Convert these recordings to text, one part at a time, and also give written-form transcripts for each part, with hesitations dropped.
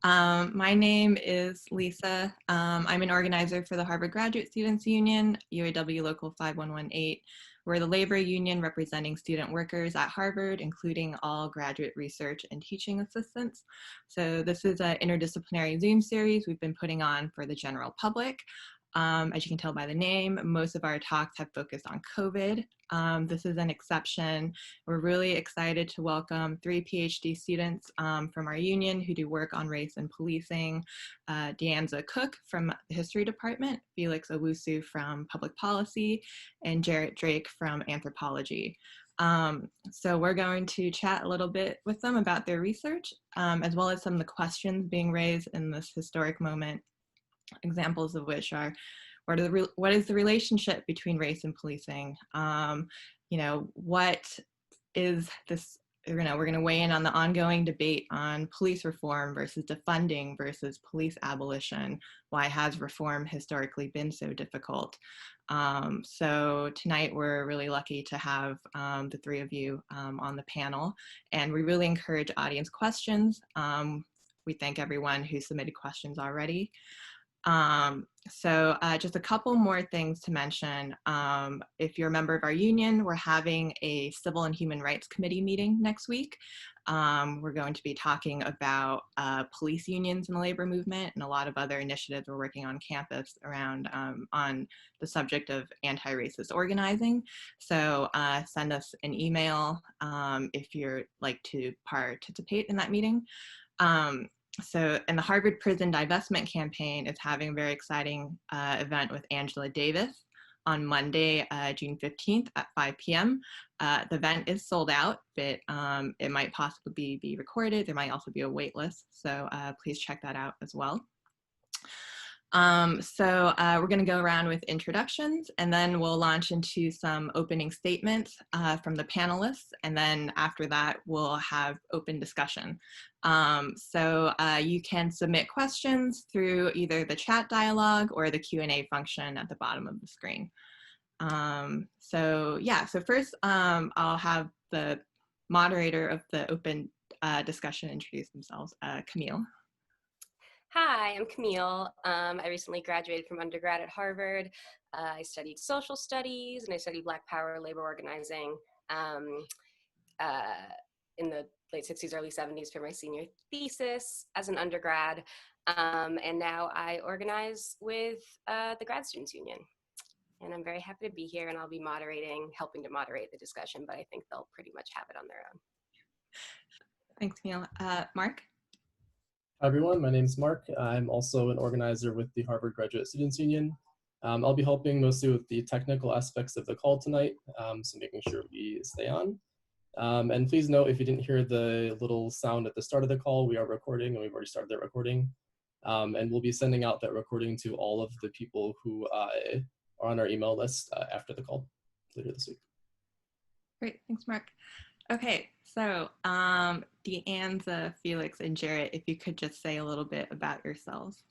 My name is Lisa. I'm an organizer for the Harvard Graduate Students Union, UAW Local 5118. We're the labor union representing student workers at Harvard, including all graduate research and teaching assistants. So this is an interdisciplinary Zoom series we've been putting on for the general public. As you can tell by the name, most of our talks have focused on COVID. This is an exception. We're really excited to welcome 3 PhD students from our union who do work on race and policing, DeAnza Cook from the history department, Felix Owusu from public policy, and Jarrett Drake from anthropology. So we're going to chat a little bit with them about their research, as well as some of the questions being raised in this historic moment, examples of which are, what is the relationship between race and policing? What is this, we're going to weigh in on the ongoing debate on police reform versus defunding versus police abolition. Why has reform historically been so difficult? So tonight we're really lucky to have the 3 of you on the panel, and we really encourage audience questions. We thank everyone who submitted questions already. Just a couple more things to mention. If you're a member of our union, we're having a Civil and Human Rights Committee meeting next week. We're going to be talking about police unions in the labor movement and a lot of other initiatives we're working on campus around on the subject of anti-racist organizing. So send us an email if you'd like to participate in that meeting. And the Harvard Prison Divestment Campaign is having a very exciting event with Angela Davis on Monday, June 15th at 5 p.m. The event is sold out, but it might possibly be recorded. There might also be a wait list, so please check that out as well. We're going to go around with introductions, and then we'll launch into some opening statements from the panelists, and then after that we'll have open discussion. You can submit questions through either the chat dialogue or the Q&A function at the bottom of the screen. So first I'll have the moderator of the open discussion introduce themselves, Camille. Hi, I'm Camille. I recently graduated from undergrad at Harvard. I studied social studies and I studied Black Power labor organizing in the late 60s, early 70s for my senior thesis as an undergrad. And now I organize with the Grad Students Union. And I'm very happy to be here, and I'll be helping to moderate the discussion, but I think they'll pretty much have it on their own. Thanks, Camille. Mark? Hi everyone, my name is Mark. I'm also an organizer with the Harvard Graduate Students Union. I'll be helping mostly with the technical aspects of the call tonight, so making sure we stay on. And please note, if you didn't hear the little sound at the start of the call, we are recording, and we've already started the recording. And we'll be sending out that recording to all of the people who are on our email list after the call later this week. Great, thanks, Mark. Okay, so DeAnza, Felix, and Jarrett, if you could just say a little bit about yourselves.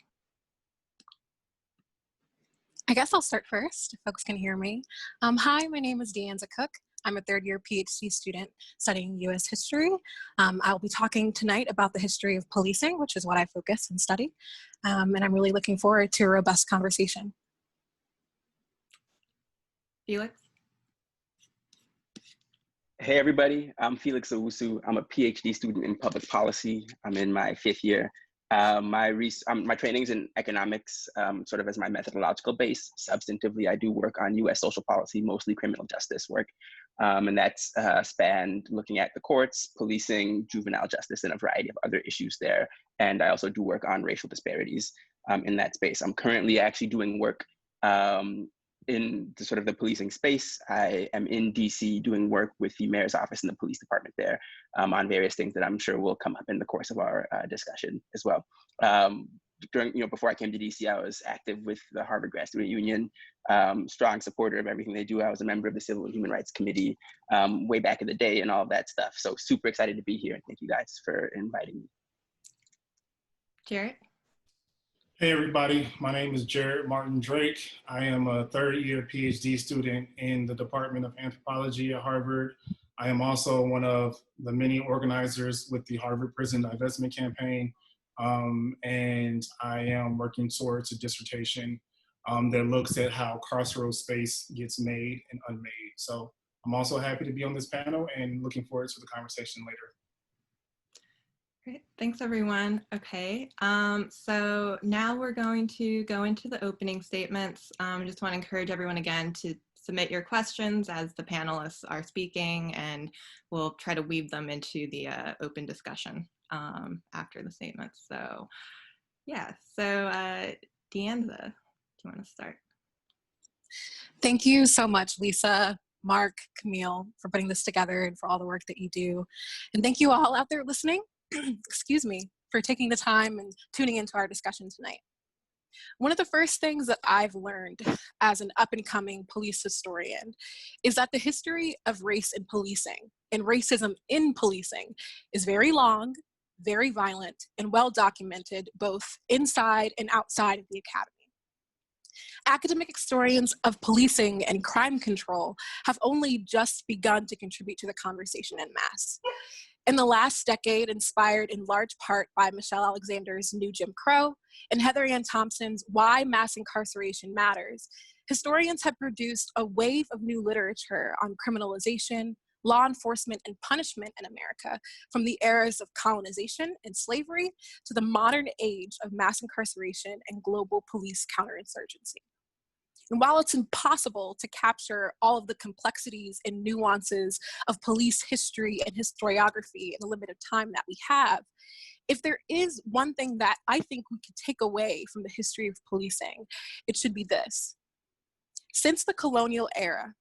I guess I'll start first, if folks can hear me. Hi, my name is DeAnza Cook. I'm a third-year PhD student studying U.S. history. I'll be talking tonight about the history of policing, which is what I focus and study. And I'm really looking forward to a robust conversation. Felix? Hey everybody, I'm Felix Owusu. I'm a PhD student in public policy. I'm in my 5th year. My training is in economics, sort of as my methodological base. Substantively, I do work on US social policy, mostly criminal justice work. And that's spanned looking at the courts, policing, juvenile justice, and a variety of other issues there. And I also do work on racial disparities in that space. I'm currently actually doing work in the sort of the policing space. I am in DC doing work with the mayor's office and the police department there on various things that I'm sure will come up in the course of our discussion as well. Before I came to DC, I was active with the Harvard Grad Student Union, strong supporter of everything they do. I was a member of the Civil and Human Rights Committee way back in the day and all of that stuff. So super excited to be here, and thank you guys for inviting me. Jarrett? Hey everybody, my name is Jarrett Martin Drake. I am a 3rd-year PhD student in the Department of Anthropology at Harvard. I am also one of the many organizers with the Harvard Prison Divestment Campaign. and I am working towards a dissertation that looks at how carceral space gets made and unmade. So I'm also happy to be on this panel and looking forward to the conversation later. Great, thanks everyone. Okay, so now we're going to go into the opening statements. I just want to encourage everyone again to submit your questions as the panelists are speaking, and we'll try to weave them into the open discussion after the statements. So yeah, so DeAnza, do you want to start? Thank you so much, Lisa, Mark, Camille, for putting this together and for all the work that you do. And thank you all out there listening, excuse me, for taking the time and tuning into our discussion tonight. One of the first things that I've learned as an up-and-coming police historian is that the history of race in policing and racism in policing is very long, very violent, and well documented both inside and outside of the academy. Academic historians of policing and crime control have only just begun to contribute to the conversation en masse. In the last decade, inspired in large part by Michelle Alexander's New Jim Crow and Heather Ann Thompson's Why Mass Incarceration Matters, historians have produced a wave of new literature on criminalization, law enforcement, and punishment in America, from the eras of colonization and slavery to the modern age of mass incarceration and global police counterinsurgency. And while it's impossible to capture all of the complexities and nuances of police history and historiography in the limited time that we have, if there is one thing that I think we could take away from the history of policing, it should be this. Since the colonial era,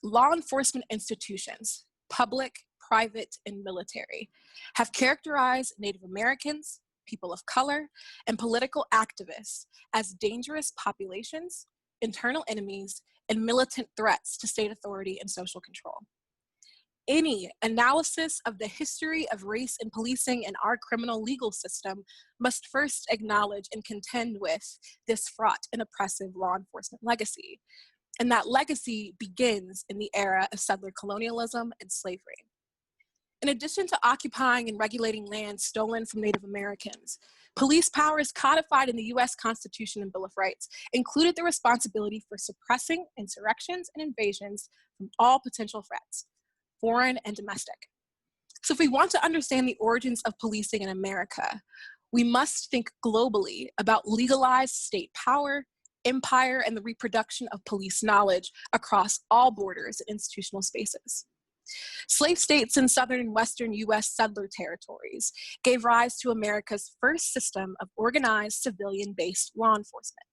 law enforcement institutions, public, private, and military, have characterized Native Americans, people of color, and political activists as dangerous populations, internal enemies, and militant threats to state authority and social control. Any analysis of the history of race in policing in our criminal legal system must first acknowledge and contend with this fraught and oppressive law enforcement legacy. And that legacy begins in the era of settler colonialism and slavery. In addition to occupying and regulating land stolen from Native Americans, police powers codified in the US Constitution and Bill of Rights included the responsibility for suppressing insurrections and invasions from all potential threats, foreign and domestic. So if we want to understand the origins of policing in America, we must think globally about legalized state power, empire, and the reproduction of police knowledge across all borders and institutional spaces. Slave states in southern and western US settler territories gave rise to America's first system of organized civilian-based law enforcement.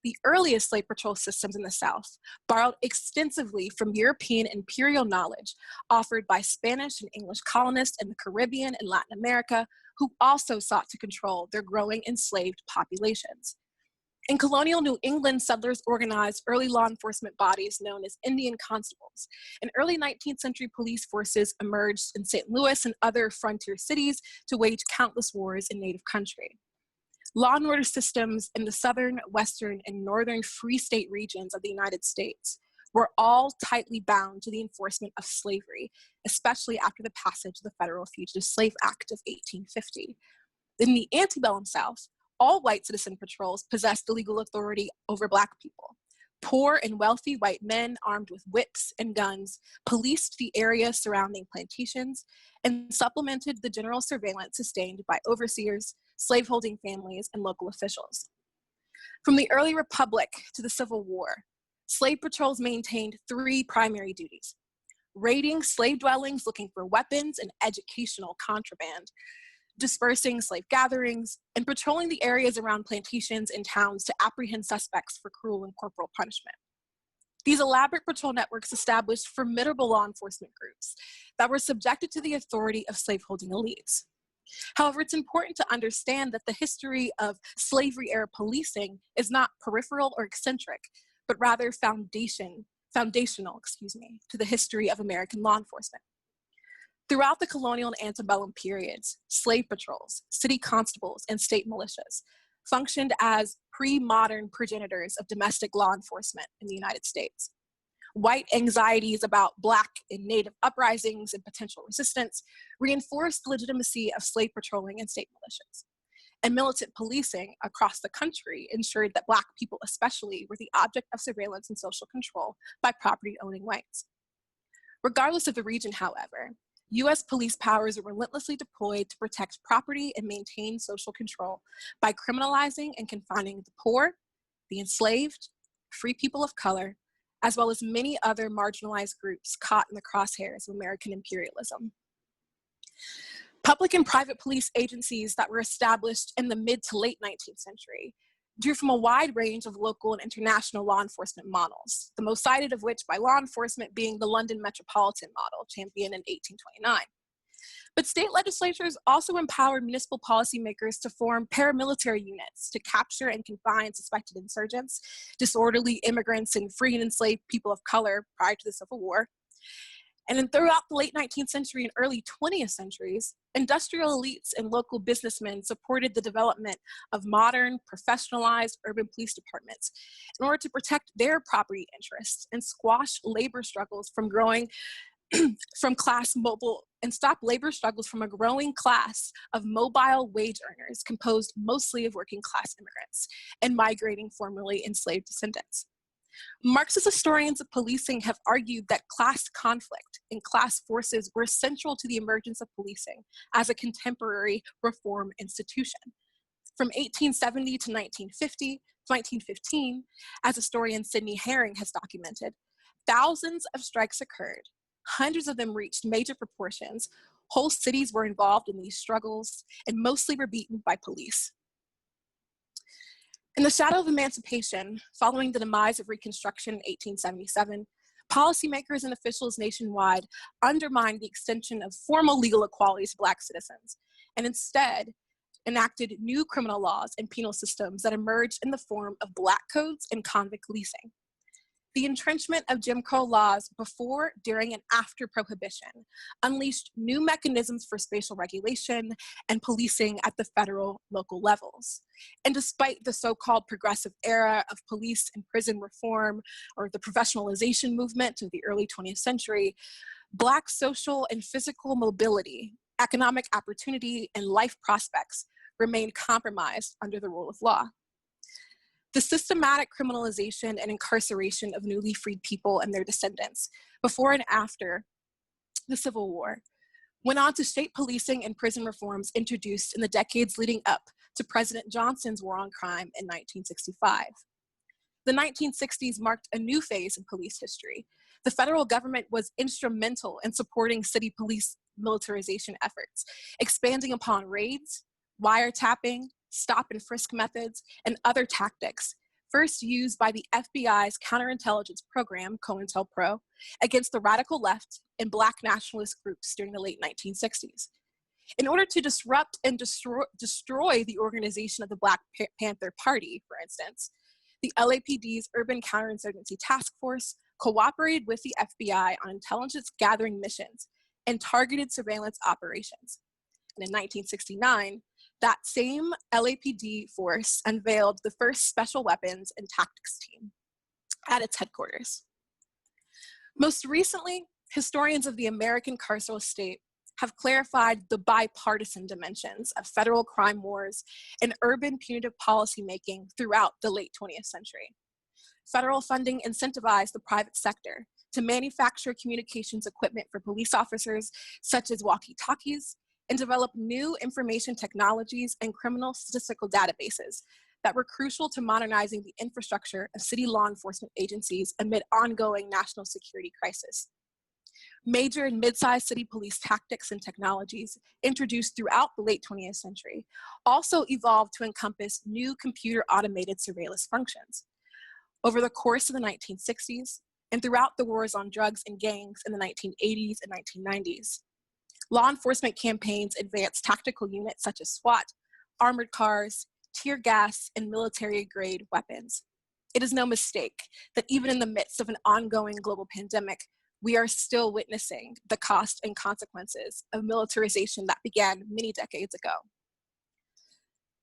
The earliest slave patrol systems in the South borrowed extensively from European imperial knowledge offered by Spanish and English colonists in the Caribbean and Latin America, who also sought to control their growing enslaved populations. In colonial New England, settlers organized early law enforcement bodies known as Indian constables, and early 19th century police forces emerged in St. Louis and other frontier cities to wage countless wars in native country. Law and order systems in the southern, western, and northern free state regions of the United States were all tightly bound to the enforcement of slavery, especially after the passage of the Federal Fugitive Slave Act of 1850. In the antebellum South, all white citizen patrols possessed the legal authority over Black people. Poor and wealthy white men armed with whips and guns policed the area surrounding plantations and supplemented the general surveillance sustained by overseers, slaveholding families, and local officials. From the early Republic to the Civil War, slave patrols maintained three primary duties: raiding slave dwellings looking for weapons and educational contraband, dispersing slave gatherings, and patrolling the areas around plantations and towns to apprehend suspects for cruel and corporal punishment. These elaborate patrol networks established formidable law enforcement groups that were subjected to the authority of slaveholding elites. However, it's important to understand that the history of slavery-era policing is not peripheral or eccentric, but rather foundational, to the history of American law enforcement. Throughout the colonial and antebellum periods, slave patrols, city constables, and state militias functioned as pre-modern progenitors of domestic law enforcement in the United States. White anxieties about Black and Native uprisings and potential resistance reinforced the legitimacy of slave patrolling and state militias. and militant policing across the country ensured that Black people especially were the object of surveillance and social control by property-owning whites. Regardless of the region, however, US police powers were relentlessly deployed to protect property and maintain social control by criminalizing and confining the poor, the enslaved, free people of color, as well as many other marginalized groups caught in the crosshairs of American imperialism. Public and private police agencies that were established in the mid to late 19th century drew from a wide range of local and international law enforcement models, the most cited of which by law enforcement being the London Metropolitan Model, championed in 1829. But state legislatures also empowered municipal policymakers to form paramilitary units to capture and confine suspected insurgents, disorderly immigrants, and free and enslaved people of color prior to the Civil War. And then throughout the late 19th century and early 20th centuries, industrial elites and local businessmen supported the development of modern, professionalized urban police departments in order to protect their property interests and squash labor struggles from growing from class mobile and stop labor struggles from a growing class of mobile wage earners composed mostly of working class immigrants and migrating formerly enslaved descendants. Marxist historians of policing have argued that class conflict and class forces were central to the emergence of policing as a contemporary reform institution. From 1870 to 1915, as historian Sidney Herring has documented, thousands of strikes occurred. Hundreds of them reached major proportions. Whole cities were involved in these struggles and mostly were beaten by police. In the shadow of emancipation, following the demise of Reconstruction in 1877, policymakers and officials nationwide undermined the extension of formal legal equality to Black citizens, and instead enacted new criminal laws and penal systems that emerged in the form of Black codes and convict leasing. The entrenchment of Jim Crow laws before, during, and after Prohibition unleashed new mechanisms for spatial regulation and policing at the federal, local levels. And despite the so-called progressive era of police and prison reform, or the professionalization movement of the early 20th century, Black social and physical mobility, economic opportunity, and life prospects remained compromised under the rule of law. The systematic criminalization and incarceration of newly freed people and their descendants before and after the Civil War went on to shape policing and prison reforms introduced in the decades leading up to President Johnson's war on crime in 1965. The 1960s marked a new phase in police history. The federal government was instrumental in supporting city police militarization efforts, expanding upon raids, wiretapping, stop and frisk methods, and other tactics, first used by the FBI's counterintelligence program, COINTELPRO, against the radical left and Black nationalist groups during the late 1960s. In order to disrupt and destroy the organization of the Black Panther Party, for instance, the LAPD's Urban Counterinsurgency Task Force cooperated with the FBI on intelligence gathering missions and targeted surveillance operations. And in 1969, that same LAPD force unveiled the first special weapons and tactics team at its headquarters. Most recently, historians of the American carceral state have clarified the bipartisan dimensions of federal crime wars and urban punitive policymaking throughout the late 20th century. Federal funding incentivized the private sector to manufacture communications equipment for police officers, such as walkie-talkies, and develop new information technologies and criminal statistical databases that were crucial to modernizing the infrastructure of city law enforcement agencies amid ongoing national security crisis. Major and mid-sized city police tactics and technologies introduced throughout the late 20th century also evolved to encompass new computer automated surveillance functions. Over the course of the 1960s and throughout the wars on drugs and gangs in the 1980s and 1990s, law enforcement campaigns advanced tactical units such as SWAT, armored cars, tear gas, and military-grade weapons. It is no mistake that even in the midst of an ongoing global pandemic, we are still witnessing the cost and consequences of militarization that began many decades ago.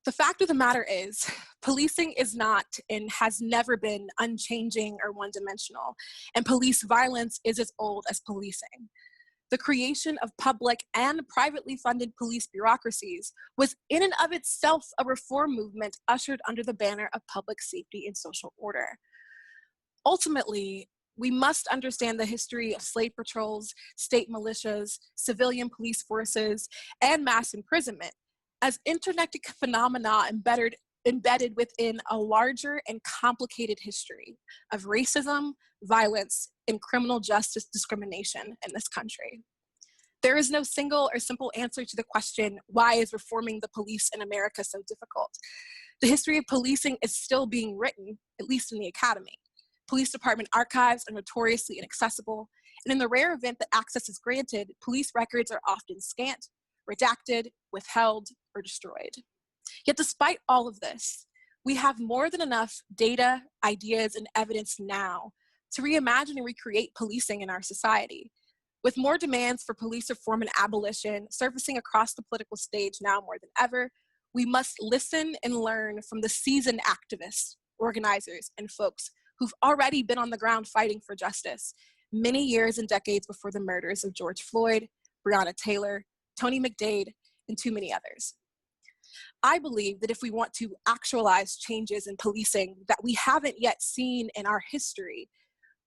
The fact of the matter is, policing is not and has never been unchanging or one-dimensional, and police violence is as old as policing. The creation of public and privately funded police bureaucracies was in and of itself a reform movement ushered under the banner of public safety and social order. Ultimately, we must understand the history of slave patrols, state militias, civilian police forces, and mass imprisonment as interconnected phenomena embedded within a larger and complicated history of racism, violence, and criminal justice discrimination in this country. There is no single or simple answer to the question, why is reforming the police in America so difficult? The history of policing is still being written, at least in the academy. Police department archives are notoriously inaccessible, and in the rare event that access is granted, police records are often scant, redacted, withheld, or destroyed. Yet despite all of this, we have more than enough data, ideas, and evidence now to reimagine and recreate policing in our society. With more demands for police reform and abolition surfacing across the political stage now more than ever, we must listen and learn from the seasoned activists, organizers, and folks who've already been on the ground fighting for justice many years and decades before the murders of George Floyd, Breonna Taylor, Tony McDade, and too many others. I believe that if we want to actualize changes in policing that we haven't yet seen in our history,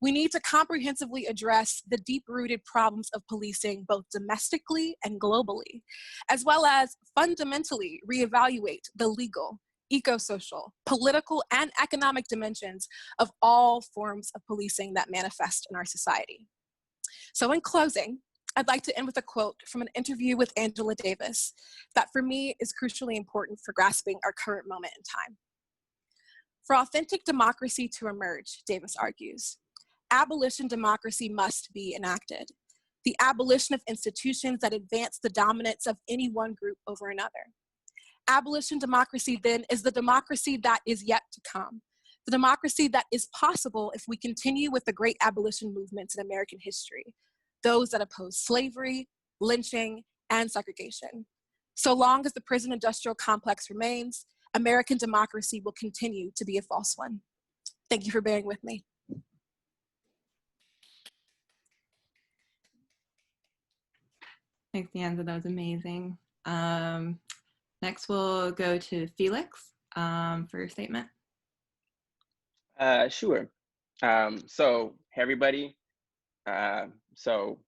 we need to comprehensively address the deep-rooted problems of policing both domestically and globally, as well as fundamentally reevaluate the legal, eco-social, political, and economic dimensions of all forms of policing that manifest in our society. So in closing, I'd like to end with a quote from an interview with Angela Davis that for me is crucially important for grasping our current moment in time. For authentic democracy to emerge, Davis argues, abolition democracy must be enacted. The abolition of institutions that advance the dominance of any one group over another. Abolition democracy then is the democracy that is yet to come, the democracy that is possible if we continue with the great abolition movements in American history, those that oppose slavery, lynching, and segregation. So long as the prison industrial complex remains, American democracy will continue to be a false one. Thank you for bearing with me. Thanks, DeAnza, that was amazing. Next, we'll go to Felix for your statement. Sure. So, hey, everybody. So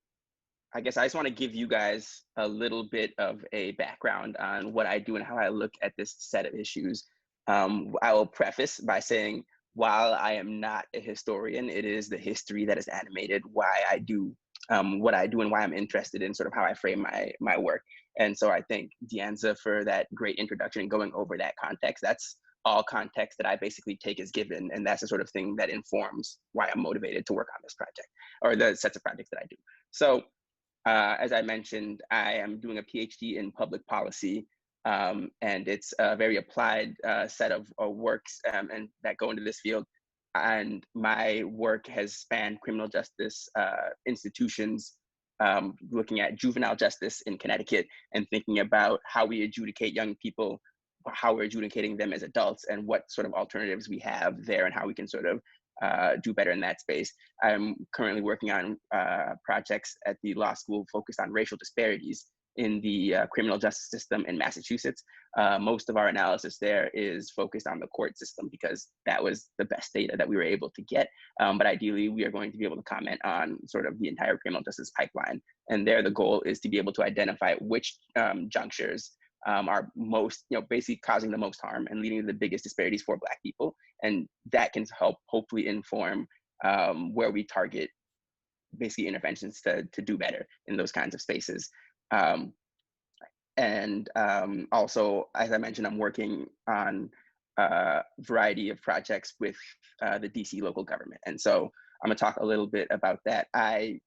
I guess I just want to give you guys a little bit of a background on what I do and how I look at this set of issues. I will preface by saying, while I am not a historian, it is the history that has animated why I do what I do and why I'm interested in sort of how I frame my work. And so I thank DeAnza for that great introduction and going over that context. That's all context that I basically take as given, and that's the sort of thing that informs why I'm motivated to work on this project, or the sets of projects that I do. So as I mentioned, I am doing a PhD in public policy, and it's a very applied set of works and that go into this field. And my work has spanned criminal justice institutions, looking at juvenile justice in Connecticut and thinking about how we adjudicate young people, how we're adjudicating them as adults, and what sort of alternatives we have there and how we can sort of do better in that space. I'm currently working on projects at the law school focused on racial disparities in the criminal justice system in Massachusetts. Most of our analysis there is focused on the court system because that was the best data that we were able to get. But ideally, we are going to be able to comment on sort of the entire criminal justice pipeline. And there, the goal is to be able to identify which junctures are most, basically causing the most harm and leading to the biggest disparities for Black people. And that can help hopefully inform where we target basically interventions to do better in those kinds of spaces. Also, as I mentioned, I'm working on a variety of projects with the DC local government. And so I'm gonna talk a little bit about that. The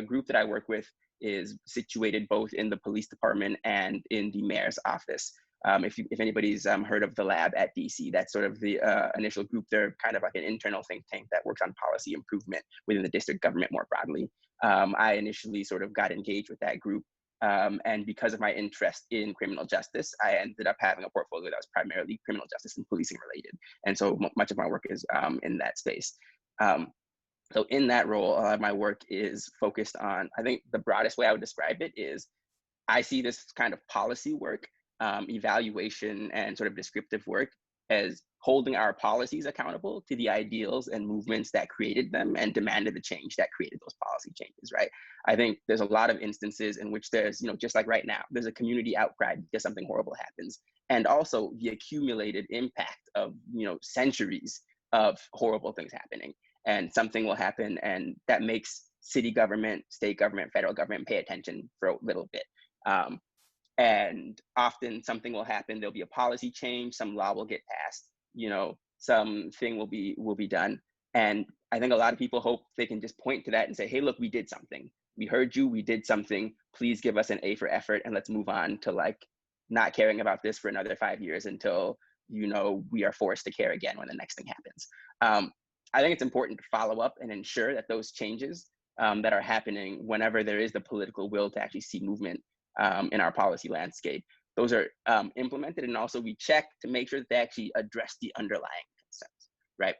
group that I work with is situated both in the police department and in the mayor's office. If anybody's heard of the lab at DC, that's sort of the initial group. They're kind of like an internal think tank that works on policy improvement within the district government more broadly. I initially sort of got engaged with that group. And because of my interest in criminal justice, I ended up having a portfolio that was primarily criminal justice and policing related. And so much of my work is in that space. So in that role, a lot of my work is focused on, I think the broadest way I would describe it is, I see this kind of policy work, evaluation and sort of descriptive work as holding our policies accountable to the ideals and movements that created them and demanded the change that created those policy changes, right? I think there's a lot of instances in which there's, just like right now, there's a community outcry because something horrible happens. And also the accumulated impact of, centuries of horrible things happening. And something will happen and that makes city government, state government, federal government pay attention for a little bit. And often something will happen, there'll be a policy change, some law will get passed, something will be done. And I think a lot of people hope they can just point to that and say, hey, look, we did something. We heard you, we did something. Please give us an A for effort and let's move on to like not caring about this for another 5 years until, we are forced to care again when the next thing happens. I think it's important to follow up and ensure that those changes that are happening whenever there is the political will to actually see movement in our policy landscape, those are implemented, and also we check to make sure that they actually address the underlying concerns, right?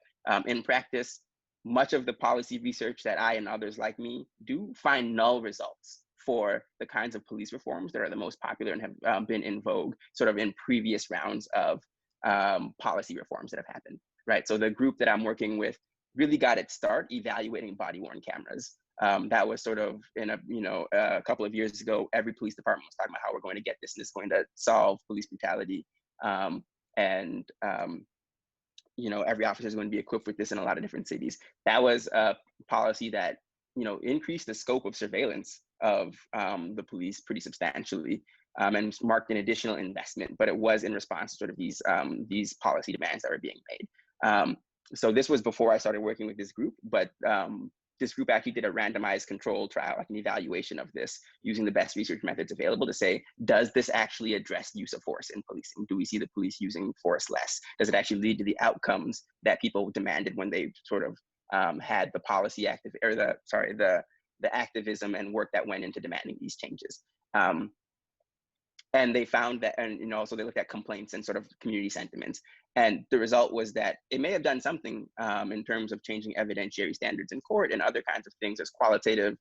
In practice, much of the policy research that I and others like me do find null results for the kinds of police reforms that are the most popular and have been in vogue sort of in previous rounds of policy reforms that have happened, right? So the group that I'm working with really got its start evaluating body-worn cameras. That was sort of in a couple of years ago, every police department was talking about how we're going to get this and it's going to solve police brutality. Every officer is going to be equipped with this in a lot of different cities. That was a policy that, increased the scope of surveillance of the police pretty substantially and marked an additional investment, but it was in response to sort of these policy demands that were being made. So this was before I started working with this group, but this group actually did a randomized control trial, like an evaluation of this using the best research methods available to say, does this actually address use of force in policing? Do we see the police using force less? Does it actually lead to the outcomes that people demanded when they sort of had the policy the activism and work that went into demanding these changes? And they found that, and also they looked at complaints and sort of community sentiments. And the result was that it may have done something in terms of changing evidentiary standards in court and other kinds of things. There's qualitative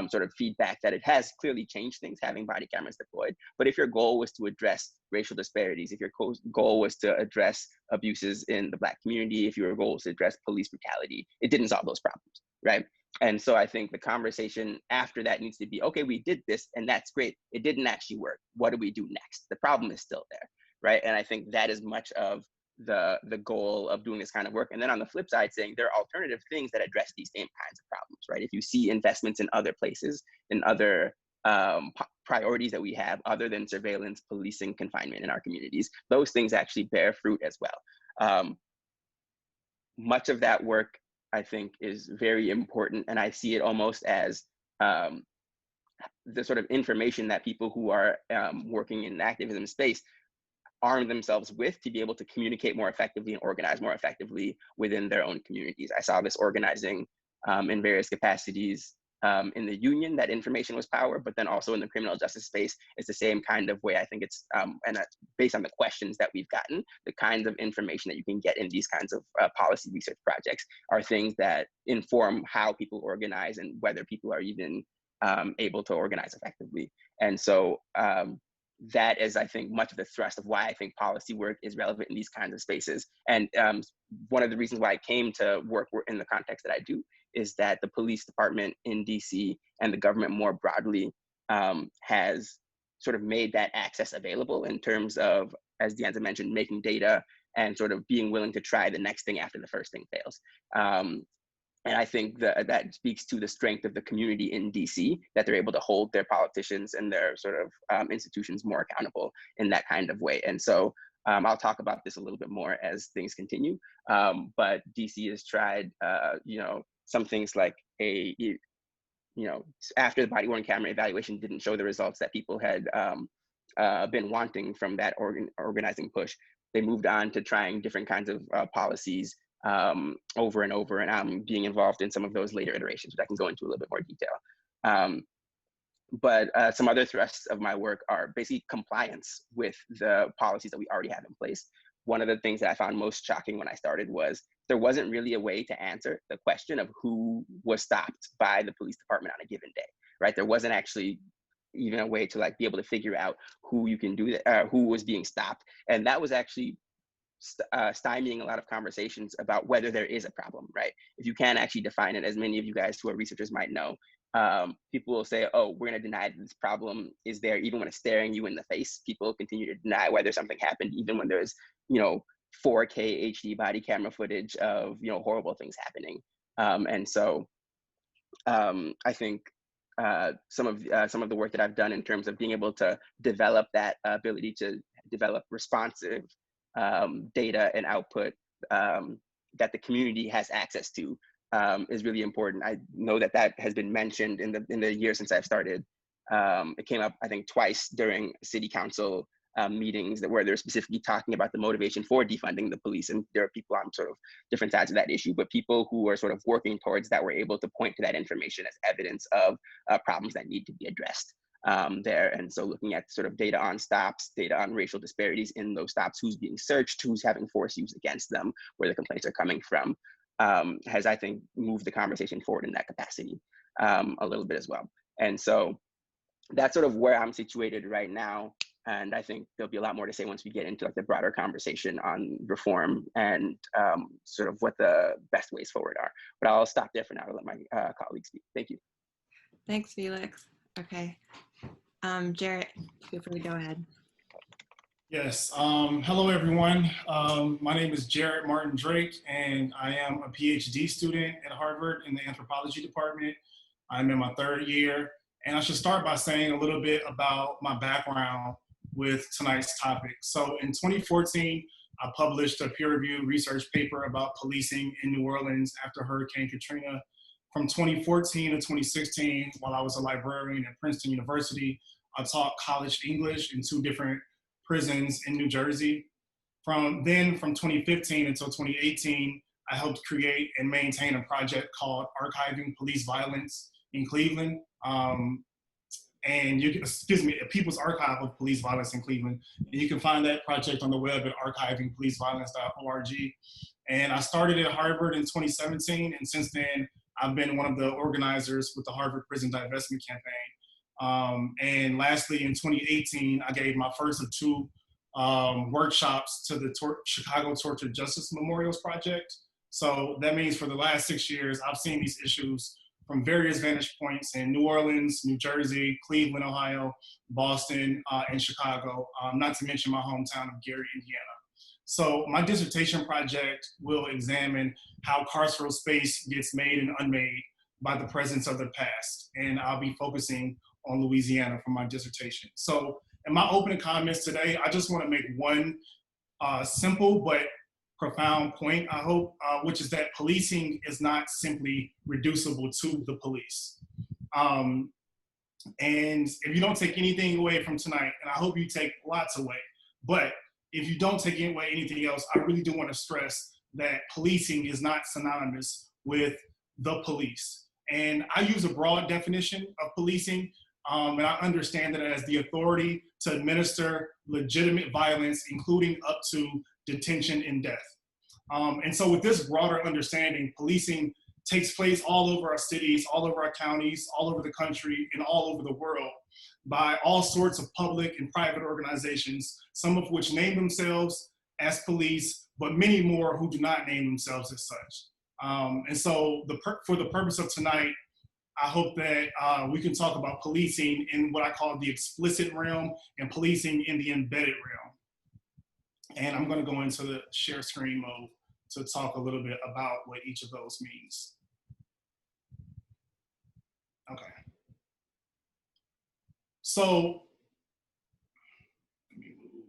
sort of feedback that it has clearly changed things, having body cameras deployed. But if your goal was to address racial disparities, if your goal was to address abuses in the Black community, if your goal was to address police brutality, it didn't solve those problems, right? And so I think the conversation after that needs to be, okay, we did this and that's great. It didn't actually work. What do we do next? The problem is still there, right? And I think that is much of the goal of doing this kind of work. And then on the flip side, saying there are alternative things that address these same kinds of problems, right? If you see investments in other places, in other priorities that we have other than surveillance, policing, confinement in our communities, those things actually bear fruit as well. Much of that work, I think, is very important, and I see it almost as the sort of information that people who are working in activism space arm themselves with to be able to communicate more effectively and organize more effectively within their own communities. I saw this organizing in various capacities in the union, that information was power, but then also in the criminal justice space, it's the same kind of way. I think it's, and that's based on the questions that we've gotten, the kinds of information that you can get in these kinds of policy research projects are things that inform how people organize and whether people are even able to organize effectively. And so that is, I think, much of the thrust of why I think policy work is relevant in these kinds of spaces. And one of the reasons why I came to work in the context that I do is that the police department in DC and the government more broadly has sort of made that access available in terms of, as DeAnza mentioned, making data and sort of being willing to try the next thing after the first thing fails. And I think that speaks to the strength of the community in DC, that they're able to hold their politicians and their sort of institutions more accountable in that kind of way. And so I'll talk about this a little bit more as things continue. But DC has tried, some things like after the body-worn camera evaluation didn't show the results that people had been wanting from that organizing push, they moved on to trying different kinds of policies over and over, and I'm being involved in some of those later iterations, which I can go into a little bit more detail. But some other thrusts of my work are basically compliance with the policies that we already have in place. One of the things that I found most shocking when I started was there wasn't really a way to answer the question of who was stopped by the police department on a given day, right? There wasn't actually even a way to like be able to figure out who you can do that, who was being stopped. And that was actually stymieing a lot of conversations about whether there is a problem, right? If you can actually define it, as many of you guys who are researchers might know, people will say, oh, we're gonna deny that this problem is there even when it's staring you in the face. People continue to deny whether something happened, even when there's, 4K HD body camera footage of, horrible things happening. And so I think some of the work that I've done in terms of being able to develop that ability to develop responsive data and output that the community has access to is really important. I know that has been mentioned in the year since I've started. It came up, I think, twice during city council meetings where they're specifically talking about the motivation for defunding the police. And there are people on sort of different sides of that issue, but people who are sort of working towards that were able to point to that information as evidence of problems that need to be addressed there. And so looking at sort of data on stops, data on racial disparities in those stops, who's being searched, who's having force used against them, where the complaints are coming from, has, I think, moved the conversation forward in that capacity a little bit as well. And so that's sort of where I'm situated right now. And I think there'll be a lot more to say once we get into like the broader conversation on reform and sort of what the best ways forward are. But I'll stop there for now to let my colleagues speak. Thank you. Thanks, Felix. Okay. Jarrett, feel free to go ahead. Yes, hello everyone. My name is Jarrett Martin Drake, and I am a PhD student at Harvard in the Anthropology department. I'm in my 3rd year, and I should start by saying a little bit about my background with tonight's topic. So in 2014, I published a peer-reviewed research paper about policing in New Orleans after Hurricane Katrina. From 2014 to 2016, while I was a librarian at Princeton University, I taught college English in 2 different prisons in New Jersey. From 2015 until 2018, I helped create and maintain a project called Archiving Police Violence in Cleveland. And you can, a People's Archive of Police Violence in Cleveland. And you can find that project on the web at archivingpoliceviolence.org. And I started at Harvard in 2017, and since then, I've been one of the organizers with the Harvard Prison Divestment Campaign. And lastly, in 2018, I gave my first of 2 workshops to the Chicago Tortured Justice Memorials Project. So that means for the last 6 years, I've seen these issues from various vantage points in New Orleans, New Jersey, Cleveland, Ohio, Boston, and Chicago, not to mention my hometown of Gary, Indiana. So my dissertation project will examine how carceral space gets made and unmade by the presence of the past. And I'll be focusing on Louisiana for my dissertation. So in my opening comments today, I just want to make one simple but profound point, I hope, which is that policing is not simply reducible to the police. And if you don't take anything away from tonight, and I hope you take lots away, but if you don't take away anything else, I really do want to stress that policing is not synonymous with the police. And I use a broad definition of policing, and I understand it as the authority to administer legitimate violence, including up to detention and death. And so with this broader understanding, policing takes place all over our cities, all over our counties, all over the country, and all over the world by all sorts of public and private organizations, some of which name themselves as police, but many more who do not name themselves as such. And so for the purpose of tonight, I hope that we can talk about policing in what I call the explicit realm and policing in the embedded realm. And I'm going to go into the share screen mode to talk a little bit about what each of those means. Okay. So let me move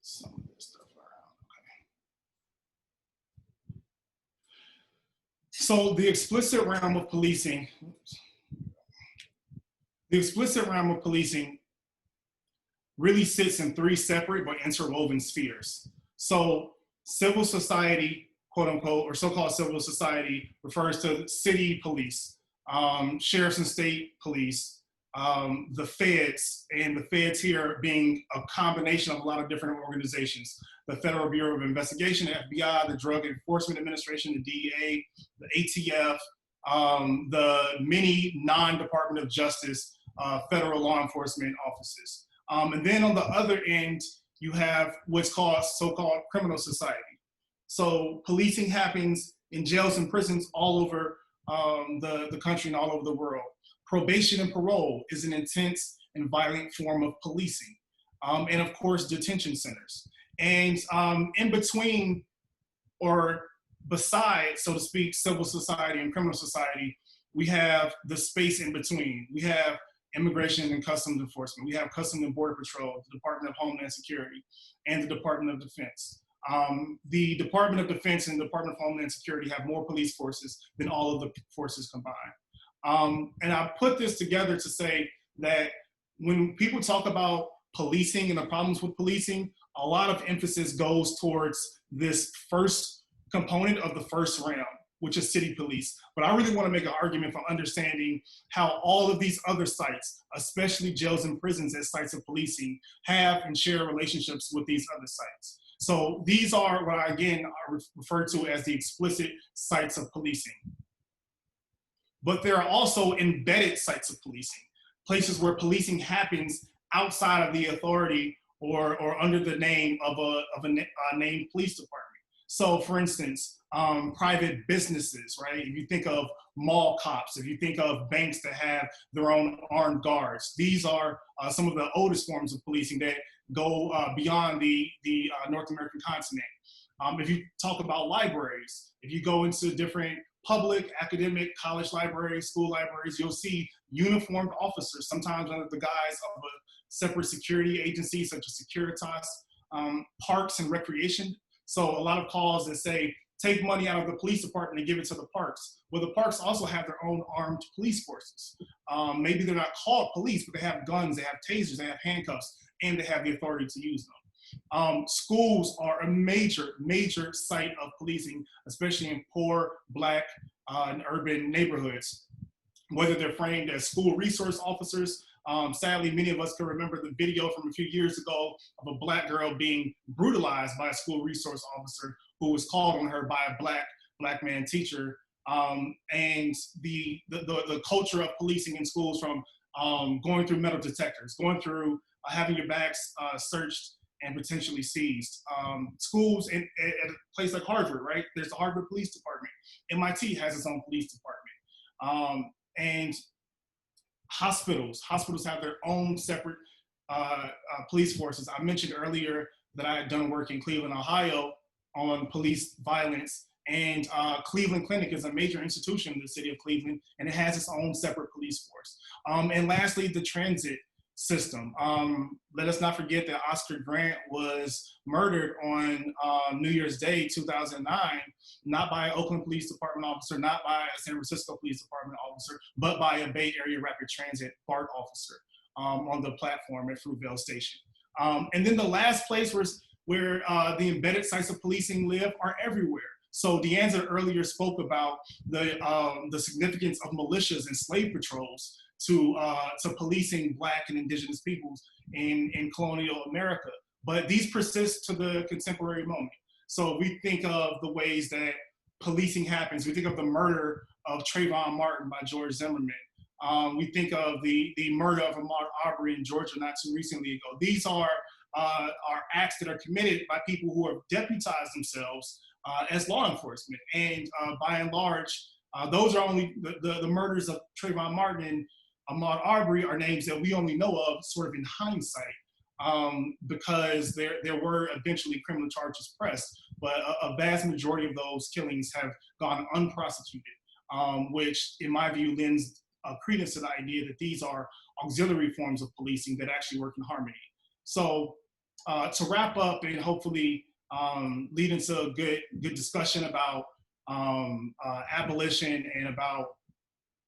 some of this stuff around. Okay. So the explicit realm of policing, really sits in 3 separate but interwoven spheres. So civil society, quote unquote, or so-called civil society refers to city police, sheriffs and state police, the feds, and the feds here being a combination of a lot of different organizations. The Federal Bureau of Investigation, the FBI, the Drug Enforcement Administration, the DEA, the ATF, the many non-Department of Justice federal law enforcement offices. And then on the other end, you have what's called so-called criminal society. So policing happens in jails and prisons all over the country and all over the world. Probation and parole is an intense and violent form of policing. And of course, detention centers. And in between, or beside, so to speak, civil society and criminal society, we have the space in between. We have Immigration and Customs Enforcement. We have Customs and Border Patrol, the Department of Homeland Security, and the Department of Defense. The Department of Defense and the Department of Homeland Security have more police forces than all of the forces combined. And I put this together to say that when people talk about policing and the problems with policing, a lot of emphasis goes towards this first component of the first round, which is city police. But I really want to make an argument for understanding how all of these other sites, especially jails and prisons as sites of policing, have and share relationships with these other sites. So these are what I, again, refer to as the explicit sites of policing. But there are also embedded sites of policing, places where policing happens outside of the authority or under the name of a named police department. So for instance, private businesses, right? If you think of mall cops, if you think of banks that have their own armed guards, these are some of the oldest forms of policing that go beyond the North American continent. If you talk about libraries, if you go into different public, academic, college libraries, school libraries, you'll see uniformed officers, sometimes under the guise of a separate security agency such as Securitas, parks and recreation. So a lot of calls that say, take money out of the police department and give it to the parks. Well, the parks also have their own armed police forces. Maybe they're not called police, but they have guns, they have tasers, they have handcuffs, and they have the authority to use them. Schools are a major, major site of policing, especially in poor, Black, and urban neighborhoods, whether they're framed as school resource officers. Sadly, many of us can remember the video from a few years ago of a Black girl being brutalized by a school resource officer who was called on her by a black man teacher. And the culture of policing in schools, from going through metal detectors, going through having your bags searched and potentially seized. Schools at a place like Harvard, right? There's the Harvard Police Department. MIT has its own police department. And hospitals have their own separate police forces. I mentioned earlier that I had done work in Cleveland, Ohio on police violence, and Cleveland Clinic is a major institution in the city of Cleveland, and it has its own separate police force. And lastly, the transit system. Let us not forget that Oscar Grant was murdered on New Year's Day, 2009, not by an Oakland Police Department officer, not by a San Francisco Police Department officer, but by a Bay Area Rapid Transit BART officer on the platform at Fruitvale Station. And then the last place where the embedded sites of policing live are everywhere. So DeAnza earlier spoke about the significance of militias and slave patrols to policing Black and Indigenous peoples in colonial America. But these persist to the contemporary moment. So we think of the ways that policing happens. We think of the murder of Trayvon Martin by George Zimmerman. We think of the murder of Ahmaud Arbery in Georgia not too recently ago. These are acts that are committed by people who have deputized themselves as law enforcement. And by and large, those are only the murders of Trayvon Martin and Ahmaud Arbery are names that we only know of sort of in hindsight, because there were eventually criminal charges pressed, but a vast majority of those killings have gone unprosecuted, which in my view lends credence to the idea that these are auxiliary forms of policing that actually work in harmony. So to wrap up and hopefully lead into a good discussion about abolition and about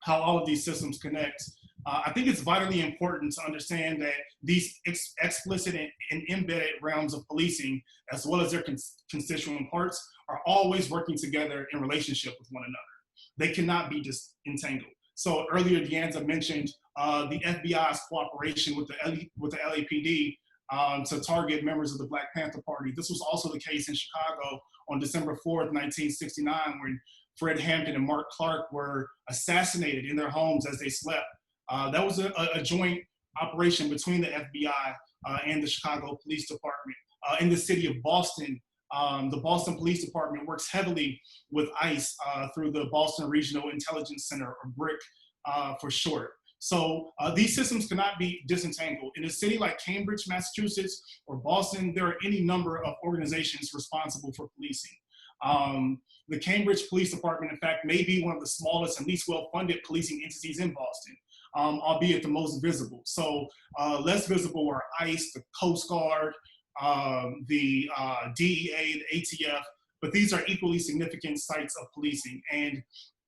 how all of these systems connect, I think it's vitally important to understand that these explicit and embedded realms of policing, as well as their constituent parts, are always working together in relationship with one another. They cannot be disentangled. So earlier, DeAnza mentioned the FBI's cooperation with the LAPD to target members of the Black Panther Party. This was also the case in Chicago on December 4th, 1969, when Fred Hampton and Mark Clark were assassinated in their homes as they slept. That was a joint operation between the FBI and the Chicago Police Department. In the city of Boston, the Boston Police Department works heavily with ICE through the Boston Regional Intelligence Center, or BRIC for short. So these systems cannot be disentangled. In a city like Cambridge, Massachusetts, or Boston, there are any number of organizations responsible for policing. The Cambridge Police Department, in fact, may be one of the smallest and least well-funded policing entities in Boston, albeit the most visible. So less visible are ICE, the Coast Guard, the DEA, the ATF, but these are equally significant sites of policing. And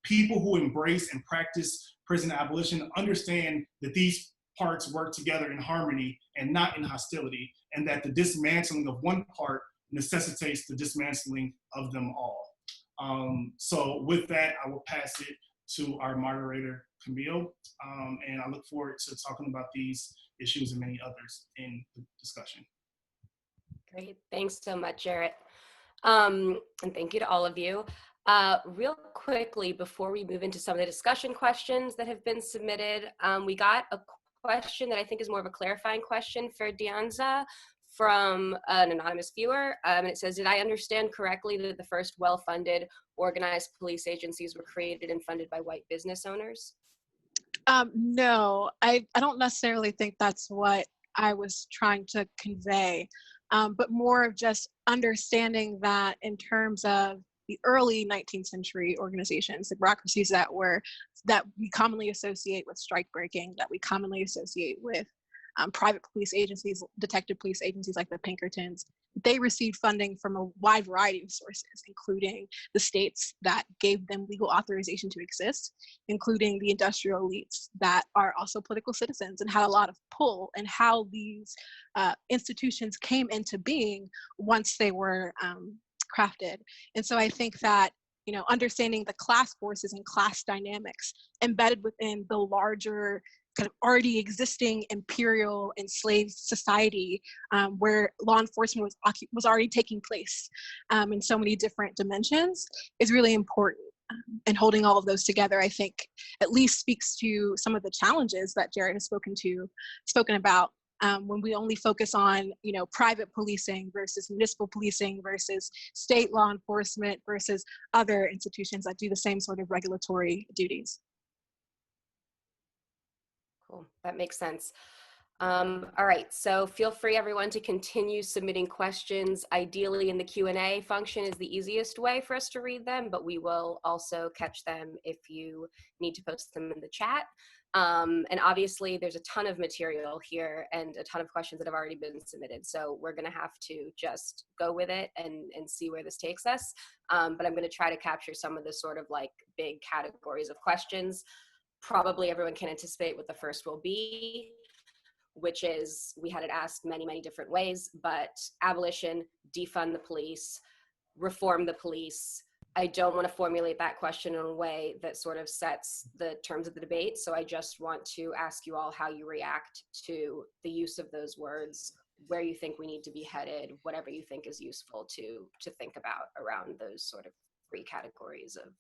people who embrace and practice prison abolition understand that these parts work together in harmony and not in hostility, and that the dismantling of one part necessitates the dismantling of them all. So with that, I will pass it to our moderator, Camille, and I look forward to talking about these issues and many others in the discussion. Great, thanks so much, Jarrett. And thank you to all of you. Real quickly, before we move into some of the discussion questions that have been submitted, we got a question that I think is more of a clarifying question for DeAnza from an anonymous viewer. And it says, did I understand correctly that the first well-funded organized police agencies were created and funded by white business owners? No, I don't necessarily think that's what I was trying to convey, but more of just understanding that in terms of the early 19th century organizations, the bureaucracies that we commonly associate with strike breaking, that we commonly associate with private police agencies, detective police agencies like the Pinkertons, they received funding from a wide variety of sources, including the states that gave them legal authorization to exist, including the industrial elites that are also political citizens and had a lot of pull, and how these institutions came into being once they were crafted. And so I think that, you know, understanding the class forces and class dynamics embedded within the larger kind of already existing imperial enslaved society, where law enforcement was already taking place in so many different dimensions, is really important. And holding all of those together, I think, at least speaks to some of the challenges that Jarrett has spoken about. When we only focus on, you know, private policing versus municipal policing versus state law enforcement versus other institutions that do the same sort of regulatory duties. Cool, that makes sense. All right, so feel free, everyone, to continue submitting questions. Ideally, in the Q&A function is the easiest way for us to read them, but we will also catch them if you need to post them in the chat. And obviously, there's a ton of material here and a ton of questions that have already been submitted. So we're going to have to just go with it and see where this takes us. But I'm going to try to capture some of the sort of like big categories of questions. Probably everyone can anticipate what the first will be, which is, we had it asked many, many different ways, but abolition, defund the police, reform the police. I don't want to formulate that question in a way that sort of sets the terms of the debate. So I just want to ask you all how you react to the use of those words, where you think we need to be headed, whatever you think is useful to think about around those sort of three categories of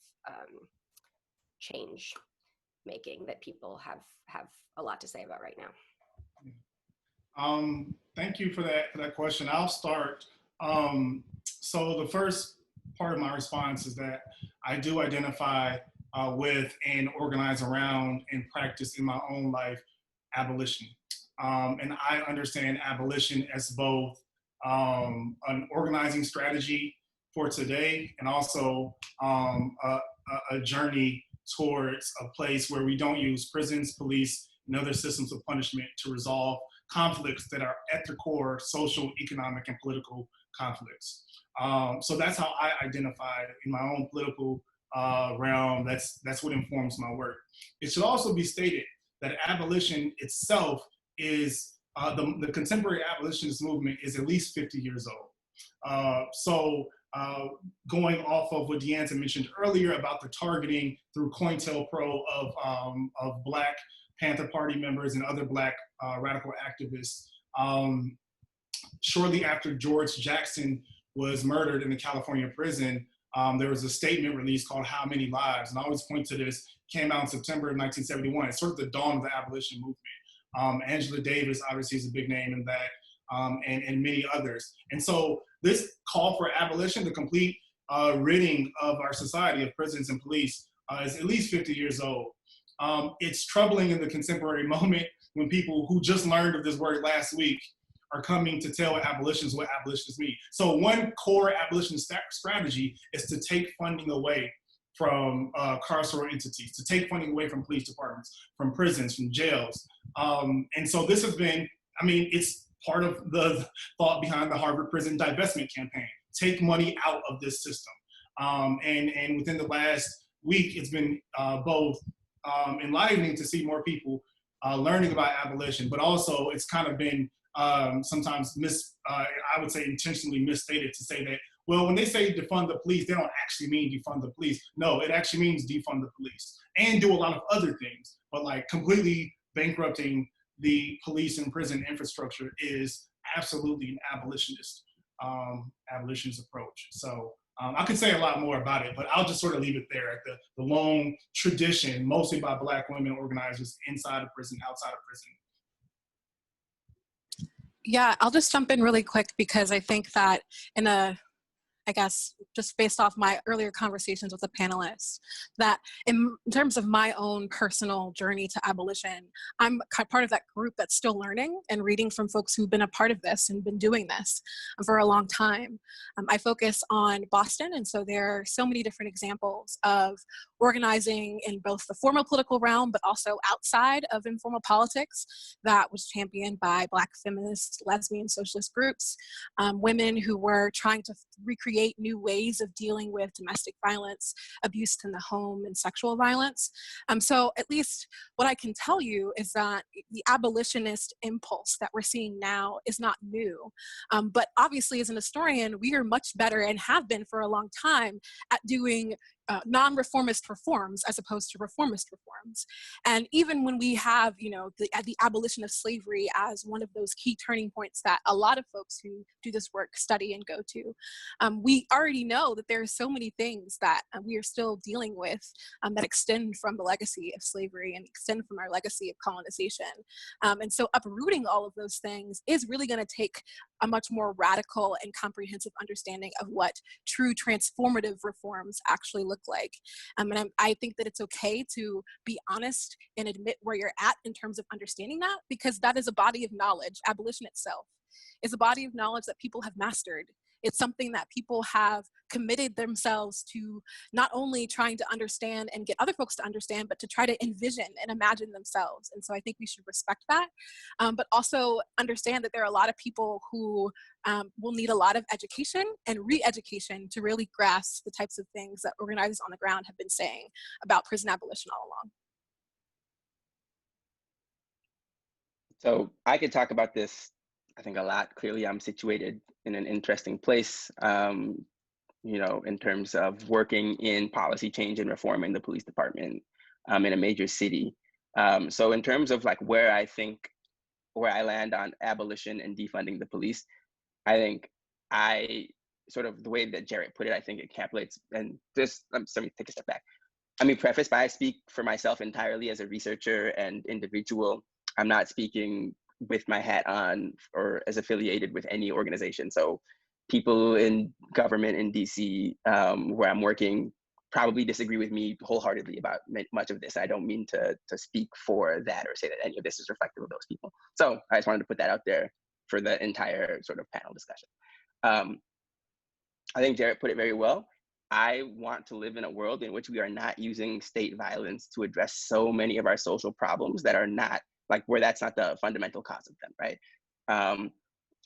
change making that people have a lot to say about right now. Thank you for that question. I'll start. So the first part of my response is that I do identify with and organize around and practice in my own life abolition. And I understand abolition as both an organizing strategy for today and also a journey towards a place where we don't use prisons, police, and other systems of punishment to resolve conflicts that are at the core social, economic, and political conflicts. So that's how I identify in my own political realm. That's what informs my work. It should also be stated that abolition itself is, the contemporary abolitionist movement is at least 50 years old. So going off of what DeAnza mentioned earlier about the targeting through COINTELPRO of Black Panther Party members and other Black radical activists. Shortly after George Jackson was murdered in the California prison, there was a statement released called How Many Lives? And I always point to this, came out in September of 1971. It's sort of the dawn of the abolition movement. Angela Davis obviously is a big name in that, and many others. And so this call for abolition, the complete ridding of our society of prisons and police, is at least 50 years old. It's troubling in the contemporary moment when people who just learned of this word last week are coming to tell what abolitionists mean. So one core abolition strategy is to take funding away from carceral entities, to take funding away from police departments, from prisons, from jails. And so this has been, I mean, it's part of the thought behind the Harvard Prison Divestment Campaign. Take money out of this system. And within the last week, it's been both enlightening to see more people learning about abolition, but also it's kind of been sometimes I would say intentionally misstated to say that, well, when they say defund the police, they don't actually mean defund the police. No, it actually means defund the police and do a lot of other things, but like completely bankrupting the police and prison infrastructure is absolutely an abolitionist approach. So I could say a lot more about it, but I'll just sort of leave it there at the long tradition, mostly by Black women organizers inside of prison, outside of prison. Yeah, I'll just jump in really quick because I think that I guess, just based off my earlier conversations with the panelists, that in terms of my own personal journey to abolition, I'm part of that group that's still learning and reading from folks who've been a part of this and been doing this for a long time. I focus on Boston, and so there are so many different examples of organizing in both the formal political realm, but also outside of informal politics that was championed by Black feminist, lesbian, socialist groups, women who were trying to recreate new ways of dealing with domestic violence, abuse in the home, and sexual violence. So at least what I can tell you is that the abolitionist impulse that we're seeing now is not new. But obviously as an historian, we are much better and have been for a long time at doing non-reformist reforms as opposed to reformist reforms. And even when we have, the abolition of slavery as one of those key turning points that a lot of folks who do this work study and go to, we already know that there are so many things that we are still dealing with that extend from the legacy of slavery and extend from our legacy of colonization. And so uprooting all of those things is really going to take a much more radical and comprehensive understanding of what true transformative reforms actually look like. And I think that it's okay to be honest and admit where you're at in terms of understanding that, because that is a body of knowledge. Abolition itself is a body of knowledge that people have mastered. It's something that people have committed themselves to not only trying to understand and get other folks to understand, but to try to envision and imagine themselves. And so I think we should respect that, but also understand that there are a lot of people who will need a lot of education and re-education to really grasp the types of things that organizers on the ground have been saying about prison abolition all along. So I could talk about this, I think, a lot. Clearly, I'm situated in an interesting place, in terms of working in policy change and reform in the police department in a major city. So in terms of like where I land on abolition and defunding the police, I think the way that Jarrett put it, I think it encapsulates, and just, let me take a step back. Preface by I speak for myself entirely as a researcher and individual. I'm not speaking with my hat on or as affiliated with any organization. So people in government in DC where I'm working probably disagree with me wholeheartedly about much of this. I don't mean to speak for that or say that any of this is reflective of those people. So I just wanted to put that out there for the entire sort of panel discussion. I think Jarrett put it very well. I want to live in a world in which we are not using state violence to address so many of our social problems that are not, like, where that's not the fundamental cause of them, right?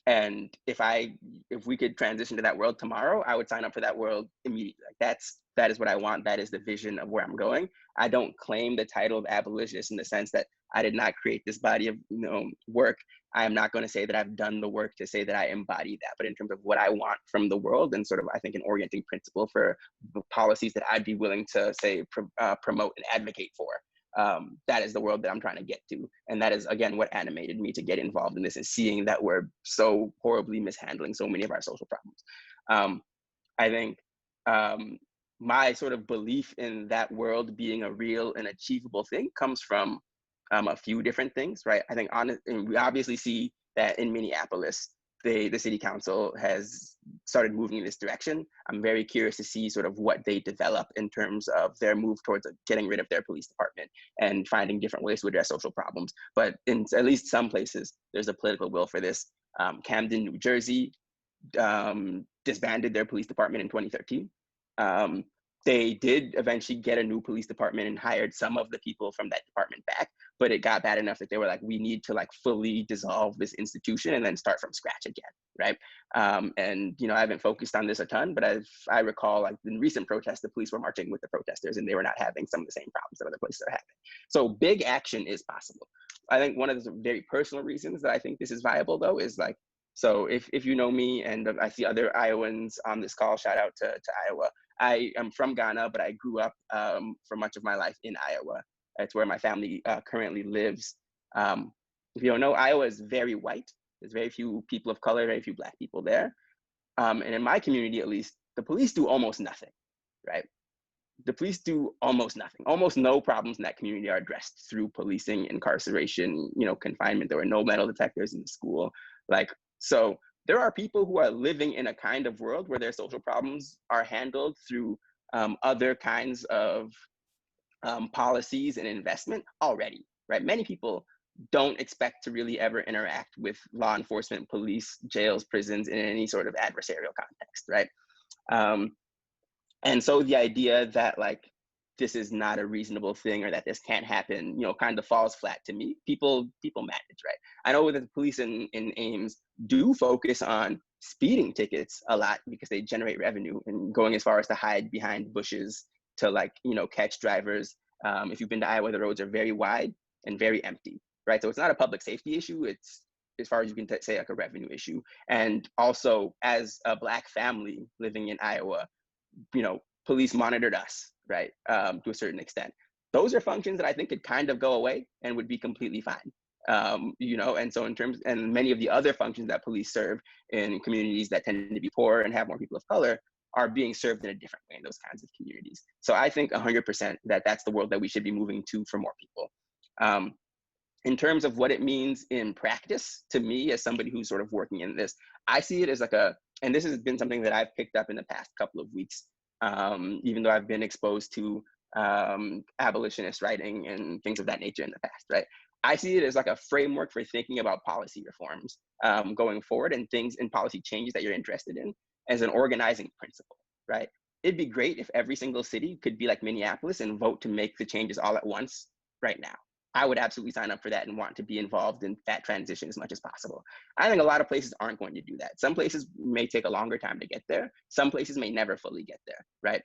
And if we could transition to that world tomorrow, I would sign up for that world immediately. Like that is what I want. That is the vision of where I'm going. I don't claim the title of abolitionist in the sense that I did not create this body of work. I am not going to say that I've done the work to say that I embody that, but in terms of what I want from the world and sort of, I think, an orienting principle for the policies that I'd be willing to say promote and advocate for. that is the world that I'm trying to get to. And that is, again, what animated me to get involved in this, and seeing that we're so horribly mishandling so many of our social problems. I think my sort of belief in that world being a real and achievable thing comes from a few different things, right? I think and we obviously see that in Minneapolis, the city council has started moving in this direction. I'm very curious to see sort of what they develop in terms of their move towards getting rid of their police department and finding different ways to address social problems. But in at least some places, there's a political will for this. Camden, New Jersey, disbanded their police department in 2013. They did eventually get a new police department and hired some of the people from that department back, but it got bad enough that they were like, we need to like fully dissolve this institution and then start from scratch again, right? And I haven't focused on this a ton, but I recall like in recent protests, the police were marching with the protesters and they were not having some of the same problems that other places are having. So big action is possible. I think one of the very personal reasons that I think this is viable though is like, so if you know me, and I see other Iowans on this call, shout out to Iowa. I am from Ghana, but I grew up for much of my life in Iowa. That's where my family currently lives. If you don't know, Iowa is very white. There's very few people of color, very few Black people there. And in my community, at least, the police do almost nothing, right? The police do almost nothing. Almost no problems in that community are addressed through policing, incarceration, confinement. There were no metal detectors in the school. So there are people who are living in a kind of world where their social problems are handled through other kinds of policies and investment already, right? Many people don't expect to really ever interact with law enforcement, police, jails, prisons in any sort of adversarial context, right? And so the idea that like this is not a reasonable thing or that this can't happen, kind of falls flat to me. People manage, right? I know that the police in Ames do focus on speeding tickets a lot because they generate revenue, and going as far as to hide behind bushes to catch drivers. If you've been to Iowa, the roads are very wide and very empty, right? So it's not a public safety issue. It's, as far as you can say, like a revenue issue. And also, as a Black family living in Iowa, police monitored us, right, to a certain extent. Those are functions that I think could kind of go away and would be completely fine. And so and many of the other functions that police serve in communities that tend to be poor and have more people of color are being served in a different way in those kinds of communities. So I think 100% that that's the world that we should be moving to for more people. In terms of what it means in practice, to me, as somebody who's sort of working in this, I see it as like and this has been something that I've picked up in the past couple of weeks, even though I've been exposed to abolitionist writing and things of that nature in the past, right? I see it as like a framework for thinking about policy reforms going forward, and things and policy changes that you're interested in as an organizing principle, right? It'd be great if every single city could be like Minneapolis and vote to make the changes all at once right now. I would absolutely sign up for that and want to be involved in that transition as much as possible. I think a lot of places aren't going to do that. Some places may take a longer time to get there. Some places may never fully get there, right?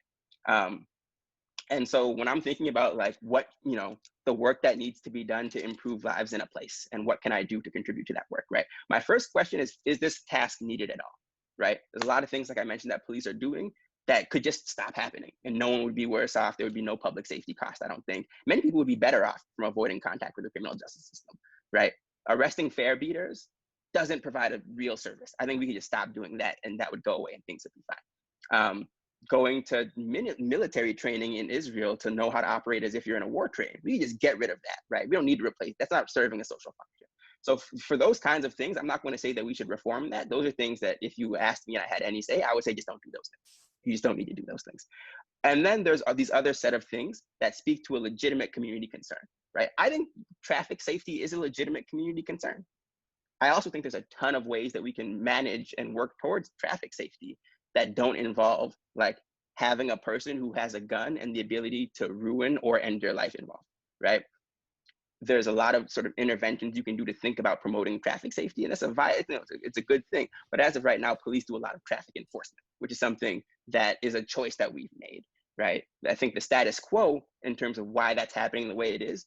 And so when I'm thinking about like what, the work that needs to be done to improve lives in a place, and what can I do to contribute to that work, right? My first question is this task needed at all, right? There's a lot of things, like I mentioned, that police are doing that could just stop happening and no one would be worse off. There would be no public safety cost, I don't think. Many people would be better off from avoiding contact with the criminal justice system, right? Arresting fare beaters doesn't provide a real service. I think we could just stop doing that and that would go away and things would be fine. Going to military training in Israel to know how to operate as if you're in a war train. We just get rid of that, right? We don't need to replace, that's not serving a social function. So for those kinds of things, I'm not going to say that we should reform that. Those are things that if you asked me and I had any say, I would say just don't do those things. You just don't need to do those things. And then there's these other set of things that speak to a legitimate community concern, right? I think traffic safety is a legitimate community concern. I also think there's a ton of ways that we can manage and work towards traffic safety that don't involve like having a person who has a gun and the ability to ruin or end their life involved, right? There's a lot of sort of interventions you can do to think about promoting traffic safety, and it's a good thing. But as of right now, police do a lot of traffic enforcement, which is something that is a choice that we've made, right? I think the status quo in terms of why that's happening the way it is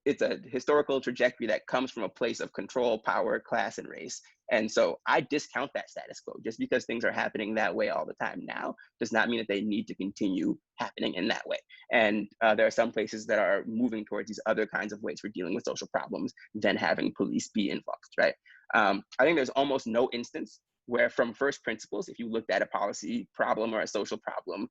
it's a historical trajectory that comes from a place of control, power, class, and race. And so I discount that status quo. Just because things are happening that way all the time now does not mean that they need to continue happening in that way. And there are some places that are moving towards these other kinds of ways for dealing with social problems than having police be influxed, right? I think there's almost no instance where from first principles, if you looked at a policy problem or a social problem,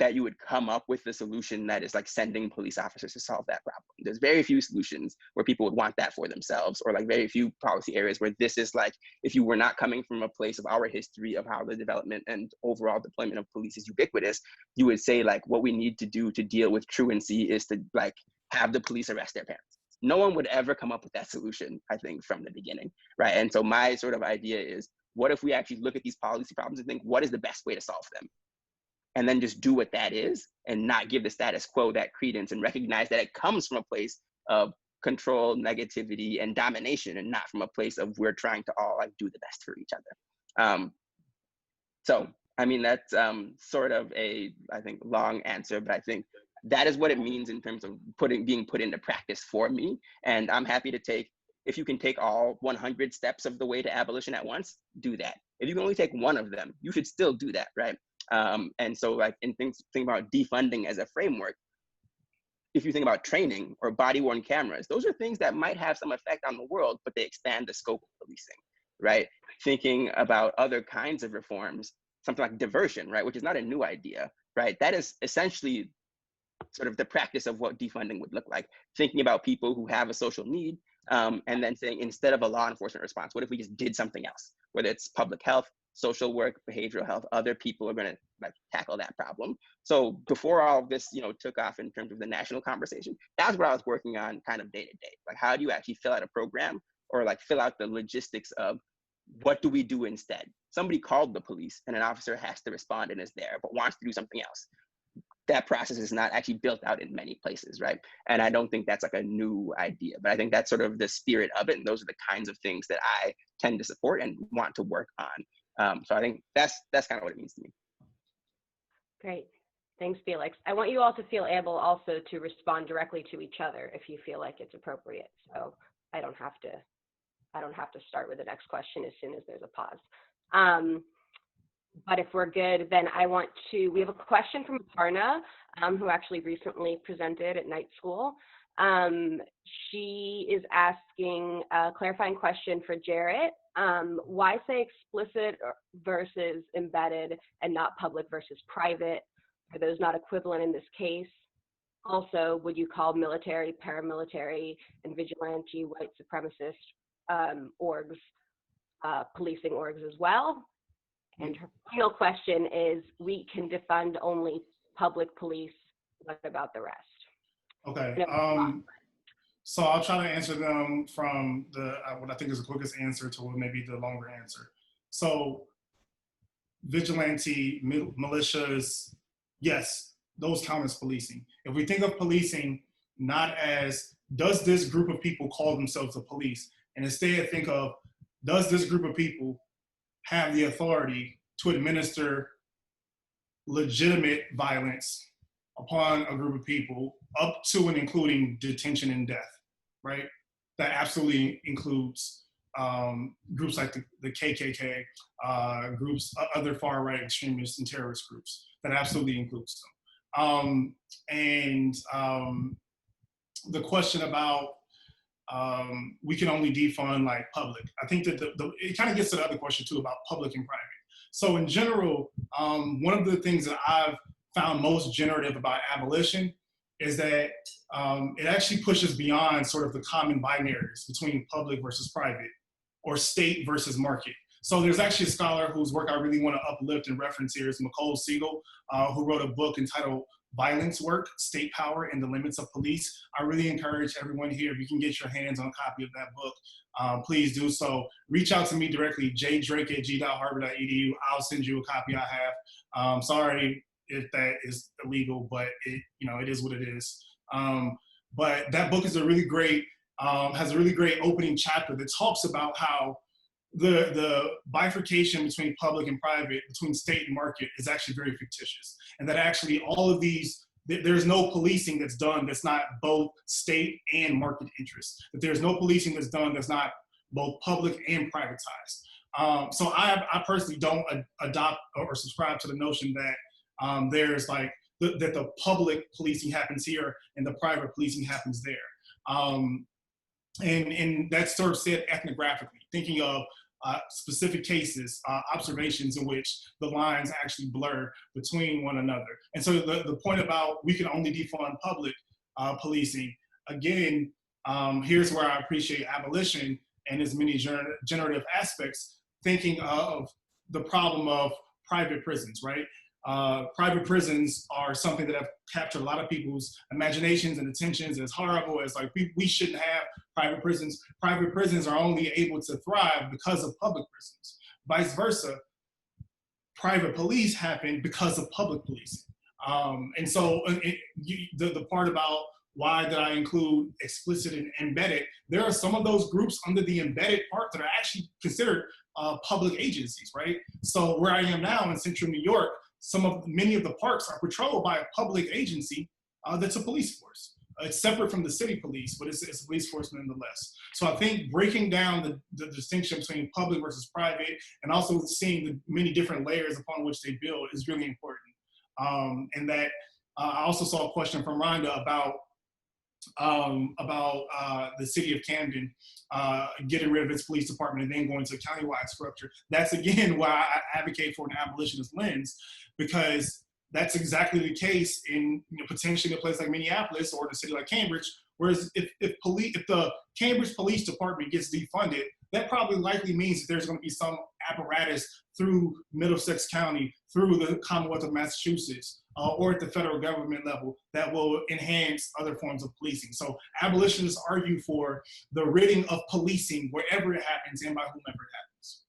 that you would come up with the solution that is like sending police officers to solve that problem. There's very few solutions where people would want that for themselves, or like very few policy areas where this is like, if you were not coming from a place of our history of how the development and overall deployment of police is ubiquitous, you would say like, what we need to do to deal with truancy is to like have the police arrest their parents. No one would ever come up with that solution, I think, from the beginning, right? And so my sort of idea is, what if we actually look at these policy problems and think, what is the best way to solve them? And then just do what that is and not give the status quo that credence and recognize that it comes from a place of control, negativity, and domination, and not from a place of we're trying to all like do the best for each other. So, I mean, that's sort of a, I think, long answer, but I think that is what it means in terms of being put into practice for me. And I'm happy to take, if you can take all 100 steps of the way to abolition at once, do that. If you can only take one of them, you should still do that, right? And so like in think about defunding as a framework, if you think about training or body-worn cameras, those are things that might have some effect on the world, but they expand the scope of policing, right? Thinking about other kinds of reforms, something like diversion, right, which is not a new idea, right? That is essentially sort of the practice of what defunding would look like. Thinking about people who have a social need, and then saying, instead of a law enforcement response, what if we just did something else? Whether it's public health, social work, behavioral health, other people are going to like tackle that problem. So before all of this, took off in terms of the national conversation, that's what I was working on kind of day to day. Like, how do you actually fill out a program, or like fill out the logistics of what do we do instead? Somebody called the police and an officer has to respond and is there, but wants to do something else. That process is not actually built out in many places, right? And I don't think that's like a new idea, but I think that's sort of the spirit of it. And those are the kinds of things that I tend to support and want to work on. So I think that's kind of what it means to me. Great. Thanks, Felix. I want you all to feel able also to respond directly to each other if you feel like it's appropriate. So I don't have to start with the next question as soon as there's a pause. But if we're good, then we have a question from Parna, who actually recently presented at night school. She is asking a clarifying question for Jarrett. Why say explicit versus embedded and not public versus private? Are those not equivalent in this case? Also, would you call military, paramilitary, and vigilante white supremacist orgs policing orgs as well? And her final question is, we can defund only public police. What about the rest? Okay. So I'll try to answer them from what I think is the quickest answer to what may be the longer answer. So vigilante, militias, yes, those count as policing. If we think of policing not as, does this group of people call themselves the police? And instead think of, does this group of people have the authority to administer legitimate violence upon a group of people, up to and including detention and death, right? That absolutely includes groups like the KKK, other far-right extremists and terrorist groups. That absolutely includes them. The question about we can only defund like public, I think that it kind of gets to the other question too about public and private. So in general, one of the things that I've found most generative about abolition is that it actually pushes beyond sort of the common binaries between public versus private or state versus market. So there's actually a scholar whose work I really want to uplift and reference here is Nicole Siegel, who wrote a book entitled Violence Work, State Power and the Limits of Police. I really encourage everyone here, if you can get your hands on a copy of that book, please do so. Reach out to me directly, jdrake@g.harvard.edu. I'll send you a copy I have. Sorry if that is illegal, but it is what it is. But that book is has a really great opening chapter that talks about how the bifurcation between public and private, between state and market, is actually very fictitious. And that actually all of these there's no policing that's done that's not both state and market interest. That there's no policing that's done that's not both public and privatized. So I personally don't adopt or subscribe to the notion that there's like that the public policing happens here and the private policing happens there. And that's sort of said ethnographically, thinking of specific cases, observations in which the lines actually blur between one another. And so the point about we can only defund public policing, again, here's where I appreciate abolition and its many generative aspects, thinking of the problem of private prisons, right? Private prisons are something that have captured a lot of people's imaginations and attentions as horrible as like, we shouldn't have private prisons. Private prisons are only able to thrive because of public prisons. Vice versa, private police happen because of public policing. And so the part about why did I include explicit and embedded, there are some of those groups under the embedded part that are actually considered public agencies, right? So where I am now in central New York, many of the parks are patrolled by a public agency that's a police force. It's separate from the city police, but it's a police force nonetheless. So I think breaking down the distinction between public versus private and also seeing the many different layers upon which they build is really important. And that I also saw a question from Rhonda about the city of Camden getting rid of its police department and then going to a countywide structure. That's again why I advocate for an abolitionist lens, because that's exactly the case in potentially a place like Minneapolis or a city like Cambridge. Whereas if the Cambridge Police Department gets defunded, that probably likely means that there's going to be some apparatus through Middlesex County, through the Commonwealth of Massachusetts, or at the federal government level that will enhance other forms of policing. So abolitionists argue for the ridding of policing wherever it happens and by whomever it happens.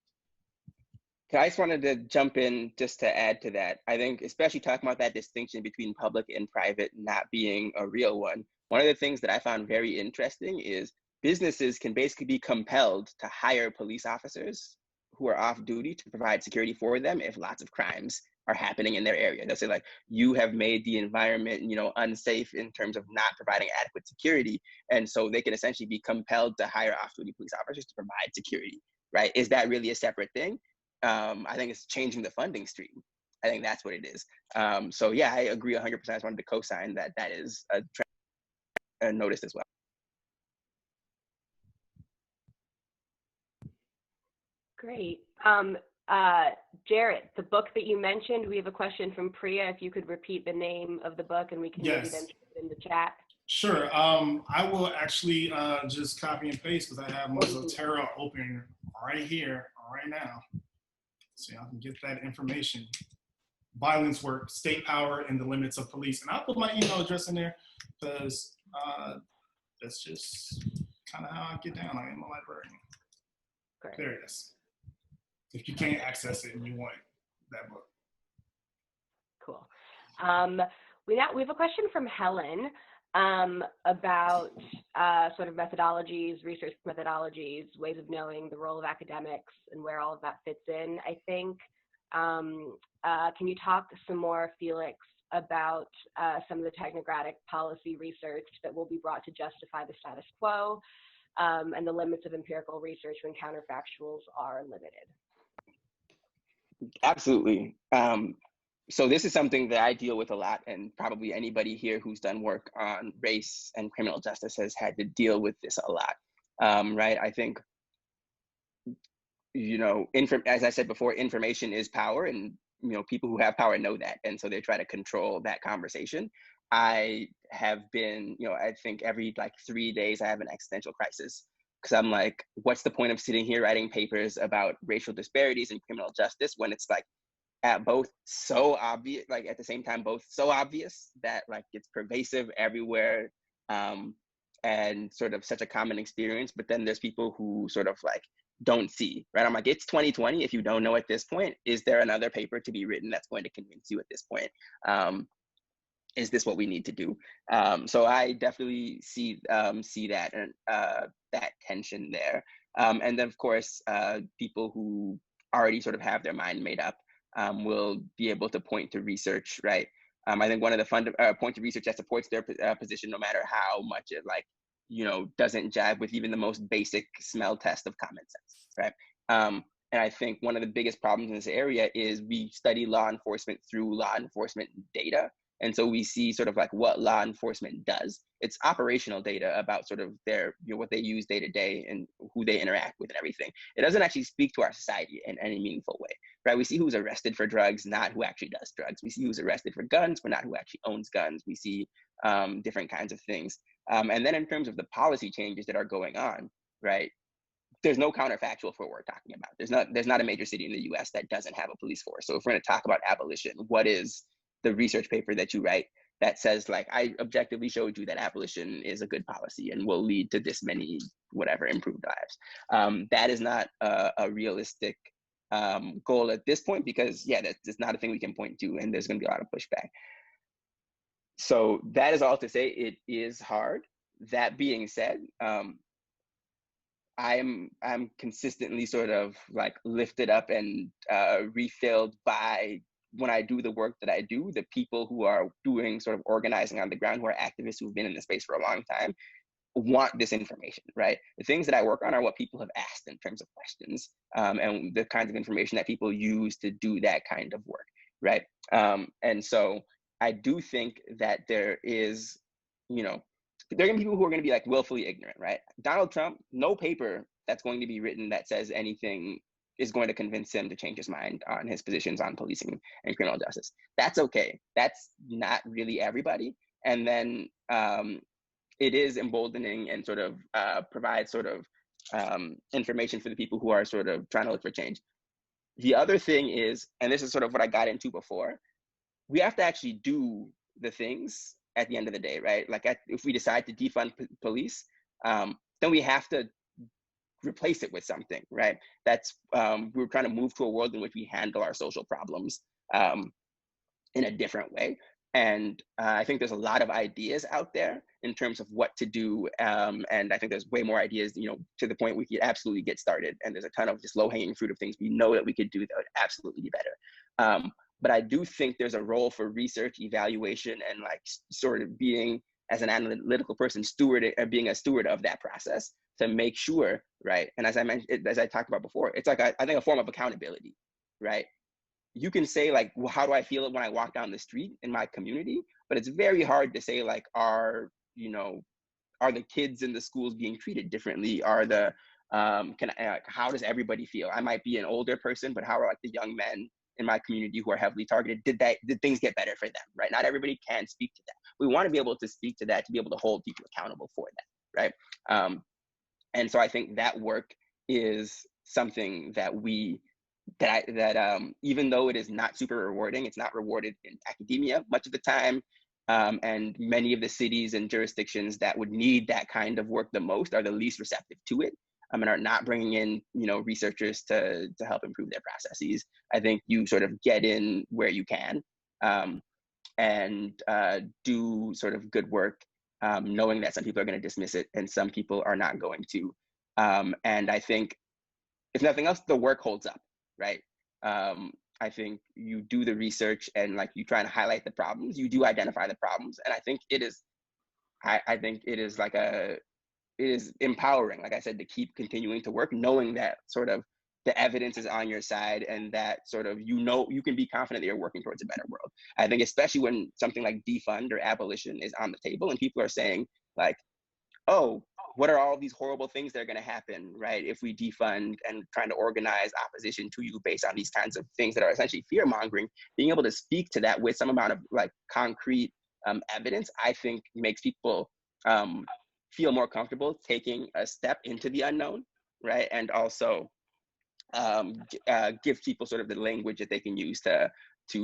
I just wanted to jump in just to add to that. I think especially talking about that distinction between public and private not being a real one. One of the things that I found very interesting is businesses can basically be compelled to hire police officers who are off duty to provide security for them if lots of crimes are happening in their area. They'll say like, you have made the environment, unsafe in terms of not providing adequate security. And so they can essentially be compelled to hire off-duty police officers to provide security, right? Is that really a separate thing? I think it's changing the funding stream. I think that's what it is. So yeah, I agree 100%. I just wanted to co-sign that is a trend noticed as well. Great. Jarrett, the book that you mentioned, we have a question from Priya. If you could repeat the name of the book and we can maybe then put it in the chat. Sure. I will actually just copy and paste because I have Mozilla open right here, right now. So I can get that information. Violence work, state power, and the limits of police. And I'll put my email address in there because that's just kind of how I get down. I am a librarian. Great. There it is. If you can't access it and you want that book. Cool. We have a question from Helen about sort of methodologies, research methodologies, ways of knowing the role of academics and where all of that fits in. I think, can you talk some more, Felix, about some of the technocratic policy research that will be brought to justify the status quo and the limits of empirical research when counterfactuals are limited? Absolutely. So this is something that I deal with a lot, and probably anybody here who's done work on race and criminal justice has had to deal with this a lot, right? I think, as I said before, information is power, and people who have power know that, and so they try to control that conversation. I have been, I think every 3 days I have an existential crisis, because I'm like, what's the point of sitting here writing papers about racial disparities in criminal justice when it's at both so obvious, at the same time, both so obvious that it's pervasive everywhere, and sort of such a common experience, but then there's people who sort of don't see, right? I'm like, it's 2020. If you don't know at this point, is there another paper to be written that's going to convince you at this point? Is this what we need to do? So I definitely see that and that tension there. And then of course, people who already sort of have their mind made up will be able to point to research, right? I think one of the points of research that supports their position, no matter how much it doesn't jive with even the most basic smell test of common sense, right? And I think one of the biggest problems in this area is we study law enforcement through law enforcement data. And so we see sort of like what law enforcement does. It's operational data about sort of their, what they use day to day and who they interact with and everything. It doesn't actually speak to our society in any meaningful way, right? We see who's arrested for drugs, not who actually does drugs. We see who's arrested for guns, but not who actually owns guns. We see different kinds of things. And then in terms of the policy changes that are going on, right? There's no counterfactual for what we're talking about. There's not a major city in the US that doesn't have a police force. So if we're going to talk about abolition, what is the research paper that you write that says, like, I objectively showed you that abolition is a good policy and will lead to this many whatever improved lives? That is not a realistic goal at this point, because that's not a thing we can point to, and there's going to be a lot of pushback. So that is all to say, it is hard. That being said, I'm consistently sort of like lifted up and refilled by, when I do the work that I do, the people who are doing sort of organizing on the ground, who are activists who've been in the space for a long time, want this information, right? The things that I work on are what people have asked in terms of questions, and the kinds of information that people use to do that kind of work, right? And so I do think that there is, there are going to be people who are going to be like willfully ignorant, right? Donald Trump, no paper that's going to be written that says anything is going to convince him to change his mind on his positions on policing and criminal justice. That's okay. That's not really everybody. And then it is emboldening and sort of provides sort of information for the people who are sort of trying to look for change. The other thing is, and this is sort of what I got into before, we have to actually do the things at the end of the day, right? Like if we decide to defund police, then we have to replace it with something, right? That's we're trying to move to a world in which we handle our social problems in a different way. And I think there's a lot of ideas out there in terms of what to do. And I think there's way more ideas, to the point we could absolutely get started. And there's a ton of just low-hanging fruit of things we know that we could do that would absolutely be better. But I do think there's a role for research, evaluation, and like sort of being, as an analytical person, being a steward of that process to make sure, right? And as I mentioned, as I talked about before, it's like, I think a form of accountability, right? You can say like, well, how do I feel when I walk down the street in my community? But it's very hard to say like, are the kids in the schools being treated differently? Are the, how does everybody feel? I might be an older person, but how are like the young men in my community who are heavily targeted? Did things get better for them, right? Not everybody can speak to that. We want to be able to speak to that, to be able to hold people accountable for that, right? And so I think that work is something that even though it is not super rewarding, it's not rewarded in academia much of the time. And many of the cities and jurisdictions that would need that kind of work the most are the least receptive to it, and are not bringing in, researchers to help improve their processes. I think you sort of get in where you can, and do sort of good work, knowing that some people are going to dismiss it and some people are not going to. And I think, if nothing else, the work holds up, right? I think you do the research and like you try to highlight the problems, you do identify the problems. And I think it is, I think it is like it is empowering, like I said, to keep continuing to work, knowing that sort of the evidence is on your side and that sort of, you can be confident that you're working towards a better world. I think especially when something like defund or abolition is on the table and people are saying like, oh, what are all these horrible things that are going to happen, right, if we defund, and trying to organize opposition to you based on these kinds of things that are essentially fear-mongering, being able to speak to that with some amount of like concrete evidence, I think makes people feel more comfortable taking a step into the unknown, right? And also give people sort of the language that they can use to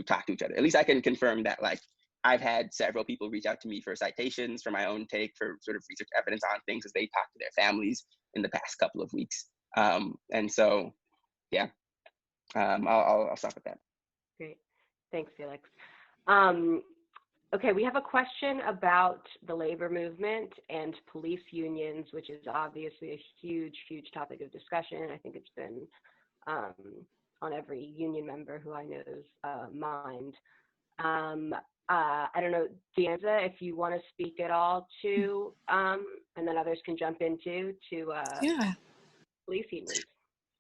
talk to each other. At least I can confirm that, like, I've had several people reach out to me for citations for my own take, for sort of research evidence on things as they talk to their families in the past couple of weeks. And so, yeah, I'll stop with that. Great. Thanks, Felix. Okay, we have a question about the labor movement and police unions, which is obviously a huge, huge topic of discussion. I think it's been on every union member who I know's mind. I don't know, DeAnza, if you want to speak at all to, and then others can jump into Yeah. police unions.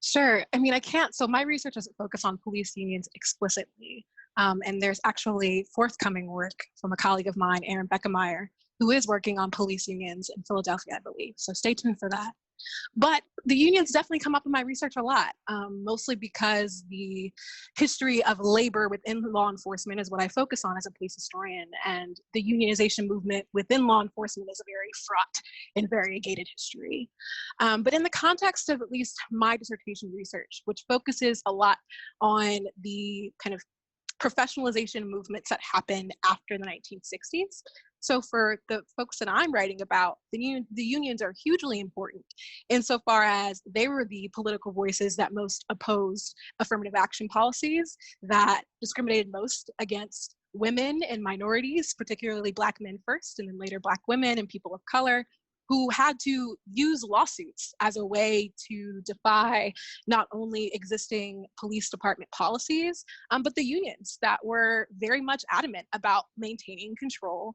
Sure. I mean, I can't. So my research doesn't focus on police unions explicitly. And there's actually forthcoming work from a colleague of mine, Erin Beckemeyer, who is working on police unions in Philadelphia, I believe. So stay tuned for that. But the unions definitely come up in my research a lot, mostly because the history of labor within law enforcement is what I focus on as a police historian. And the unionization movement within law enforcement is a very fraught and variegated history. But in the context of at least my dissertation research, which focuses a lot on the kind of professionalization movements that happened after the 1960s. So for the folks that I'm writing about, the unions are hugely important insofar as they were the political voices that most opposed affirmative action policies that discriminated most against women and minorities, particularly Black men first, and then later Black women and people of color, who had to use lawsuits as a way to defy not only existing police department policies, but the unions that were very much adamant about maintaining control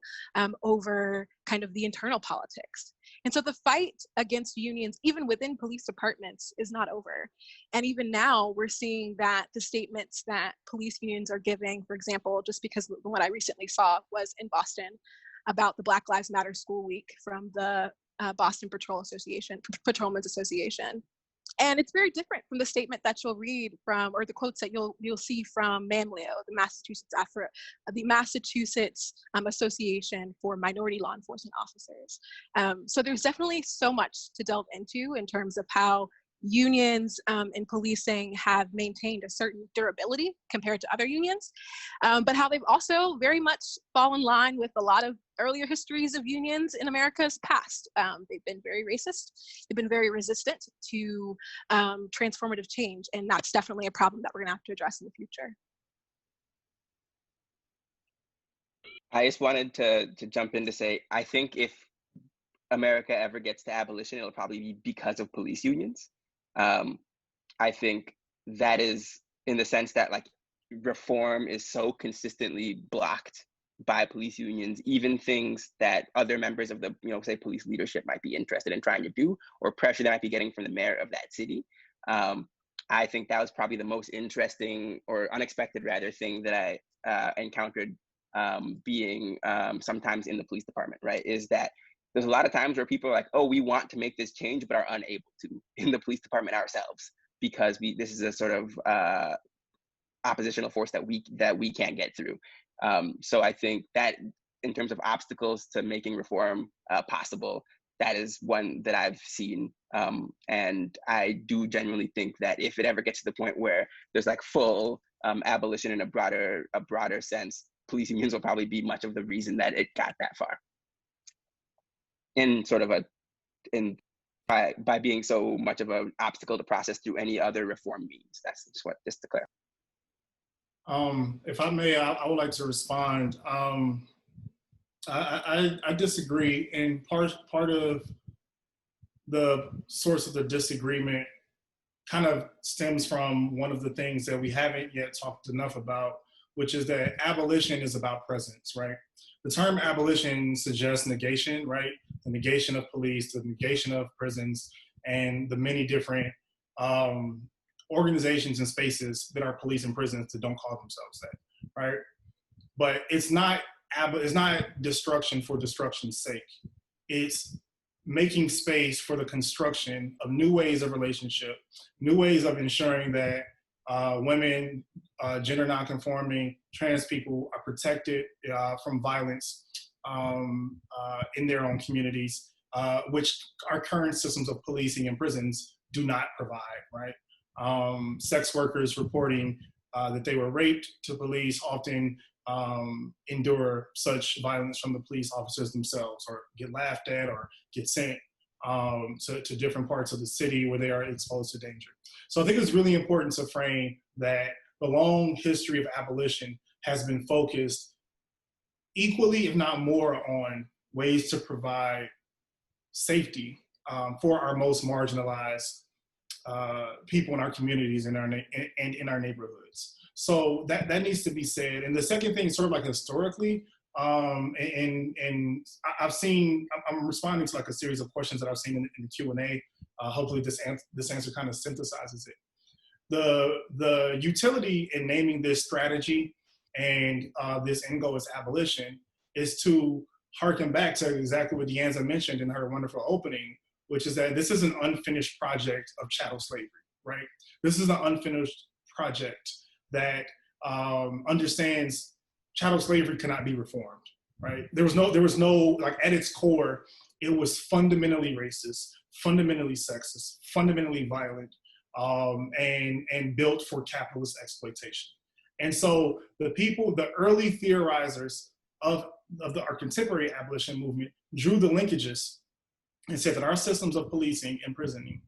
over kind of the internal politics. And so the fight against unions, even within police departments, is not over. And even now, we're seeing that the statements that police unions are giving, for example, just because what I recently saw was in Boston about the Black Lives Matter School Week from the Boston Patrolmen's Association. And it's very different from the statement that you'll read from, or the quotes that you'll see from MAMLIO, the Massachusetts Association for Minority Law Enforcement Officers. So there's definitely so much to delve into in terms of how unions in policing have maintained a certain durability compared to other unions, but how they've also very much fallen in line with a lot of earlier histories of unions in America's past. They've been very racist, they've been very resistant to transformative change, and that's definitely a problem that we're gonna have to address in the future. I just wanted to jump in to say, I think if America ever gets to abolition, it'll probably be because of police unions. I think that is in the sense that like reform is so consistently blocked by police unions, even things that other members of the, say police leadership might be interested in trying to do, or pressure they might be getting from the mayor of that city. I think that was probably the most interesting or unexpected rather thing that I encountered being sometimes in the police department, right? Is that there's a lot of times where people are like, oh, we want to make this change, but are unable to in the police department ourselves, because this is a sort of oppositional force that we can't get through. So I think that in terms of obstacles to making reform possible, that is one that I've seen. And I do genuinely think that if it ever gets to the point where there's like full abolition in a broader sense, police unions will probably be much of the reason that it got that far. In sort of by being so much of an obstacle to process through any other reform means. That's just to clarify. If I may, I would like to respond. I disagree, and part of the source of the disagreement kind of stems from one of the things that we haven't yet talked enough about, which is that abolition is about presence, right? The term abolition suggests negation, right? The negation of police, the negation of prisons, and the many different organizations and spaces that are police and prisons that don't call themselves that, right? But it's not destruction for destruction's sake. It's making space for the construction of new ways of relationship, new ways of ensuring that women, gender nonconforming, trans people are protected from violence in their own communities, which our current systems of policing and prisons do not provide, right? Sex workers reporting that they were raped to police often endure such violence from the police officers themselves, or get laughed at, or get sent to different parts of the city where they are exposed to danger. So I think it's really important to frame that the long history of abolition has been focused equally, if not more, on ways to provide safety for our most marginalized people in our communities and in our neighborhoods. So that needs to be said. And the second thing, sort of like historically, and I've seen, I'm responding to like a series of questions that I've seen in the Q&A. Hopefully this answer kind of synthesizes it. The utility in naming this strategy and this end goal as abolition is to harken back to exactly what DeAnza mentioned in her wonderful opening, which is that this is an unfinished project of chattel slavery, right? This is an unfinished project that understands chattel slavery cannot be reformed, right? There was no, like at its core, it was fundamentally racist, fundamentally sexist, fundamentally violent, and built for capitalist exploitation. And so the early theorizers of our contemporary abolition movement drew the linkages and said that our systems of policing and prisoning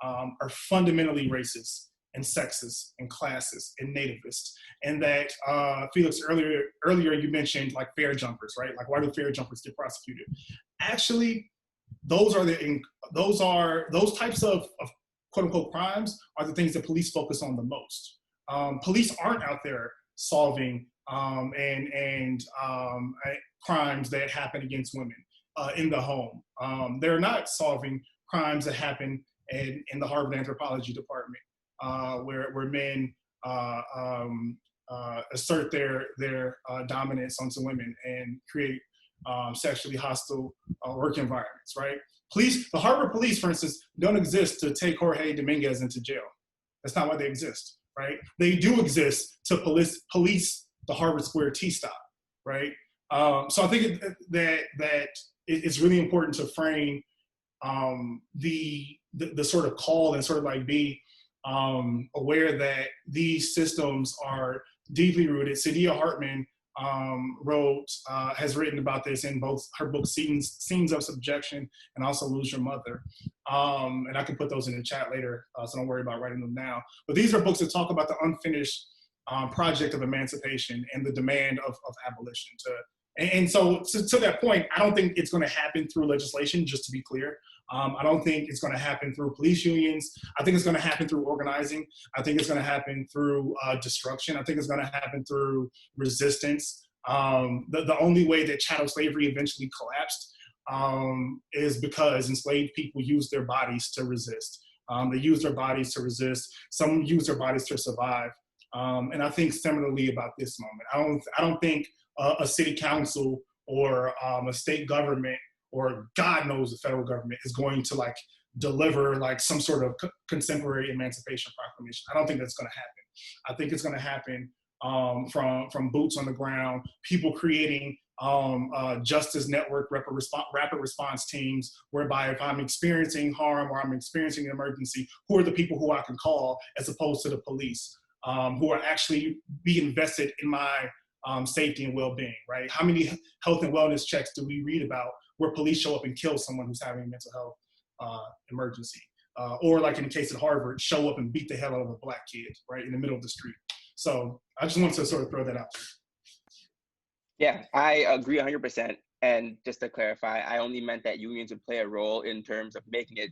are fundamentally racist and sexist and classist and nativist. And that, Felix, earlier you mentioned like fare jumpers, right? Like, why do fare jumpers get prosecuted? Actually, those types of quote unquote crimes are the things that police focus on the most. Police aren't out there solving crimes that happen against women in the home. They're not solving crimes that happen in the Harvard Anthropology department, where men assert their dominance onto women and create sexually hostile work environments, right? The Harvard police, for instance, don't exist to take Jorge Dominguez into jail. That's not why they exist, right? They do exist to police the Harvard Square T-stop, right? So I think that it's really important to frame the sort of call and sort of like be aware that these systems are deeply rooted. Saidiya Hartman has written about this in both her book Scenes of Subjection and also Lose Your Mother. And I can put those in the chat later, so don't worry about writing them now. But these are books that talk about the unfinished project of emancipation and the demand of abolition. And so to that point, I don't think it's going to happen through legislation, just to be clear. I don't think it's going to happen through police unions. I think it's going to happen through organizing. I think it's going to happen through destruction. I think it's going to happen through resistance. The only way that chattel slavery eventually collapsed is because enslaved people used their bodies to resist. They used their bodies to resist. Some used their bodies to survive. And I think similarly about this moment. I don't think a city council or a state government or God knows the federal government is going to like deliver like some sort of contemporary emancipation proclamation. I don't think that's going to happen. I think it's going to happen from boots on the ground, people creating justice network rapid response teams, whereby if I'm experiencing harm or I'm experiencing an emergency, who are the people who I can call as opposed to the police, who are actually be invested in my safety and well-being, right? How many health and wellness checks do we read about where police show up and kill someone who's having a mental health emergency? Or like in the case at Harvard, show up and beat the hell out of a Black kid, right, in the middle of the street. So I just wanted to sort of throw that out there. Yeah, I agree 100%. And just to clarify, I only meant that unions would play a role in terms of making it,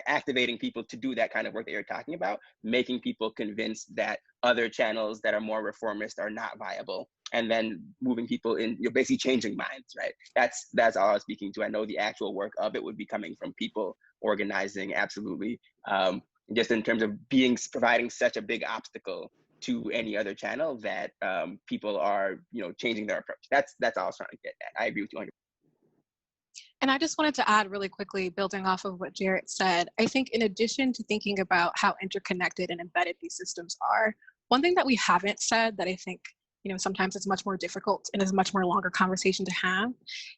activating people to do that kind of work that you're talking about, making people convinced that other channels that are more reformist are not viable, and then moving people in, you're basically changing minds, right? That's all I was speaking to. I know the actual work of it would be coming from people organizing, absolutely. Just in terms of providing such a big obstacle to any other channel that people are, changing their approach. That's all I was trying to get at. I agree with you 100%. And I just wanted to add really quickly, building off of what Jarrett said, I think in addition to thinking about how interconnected and embedded these systems are, one thing that we haven't said that I think, sometimes it's much more difficult and is a much more longer conversation to have,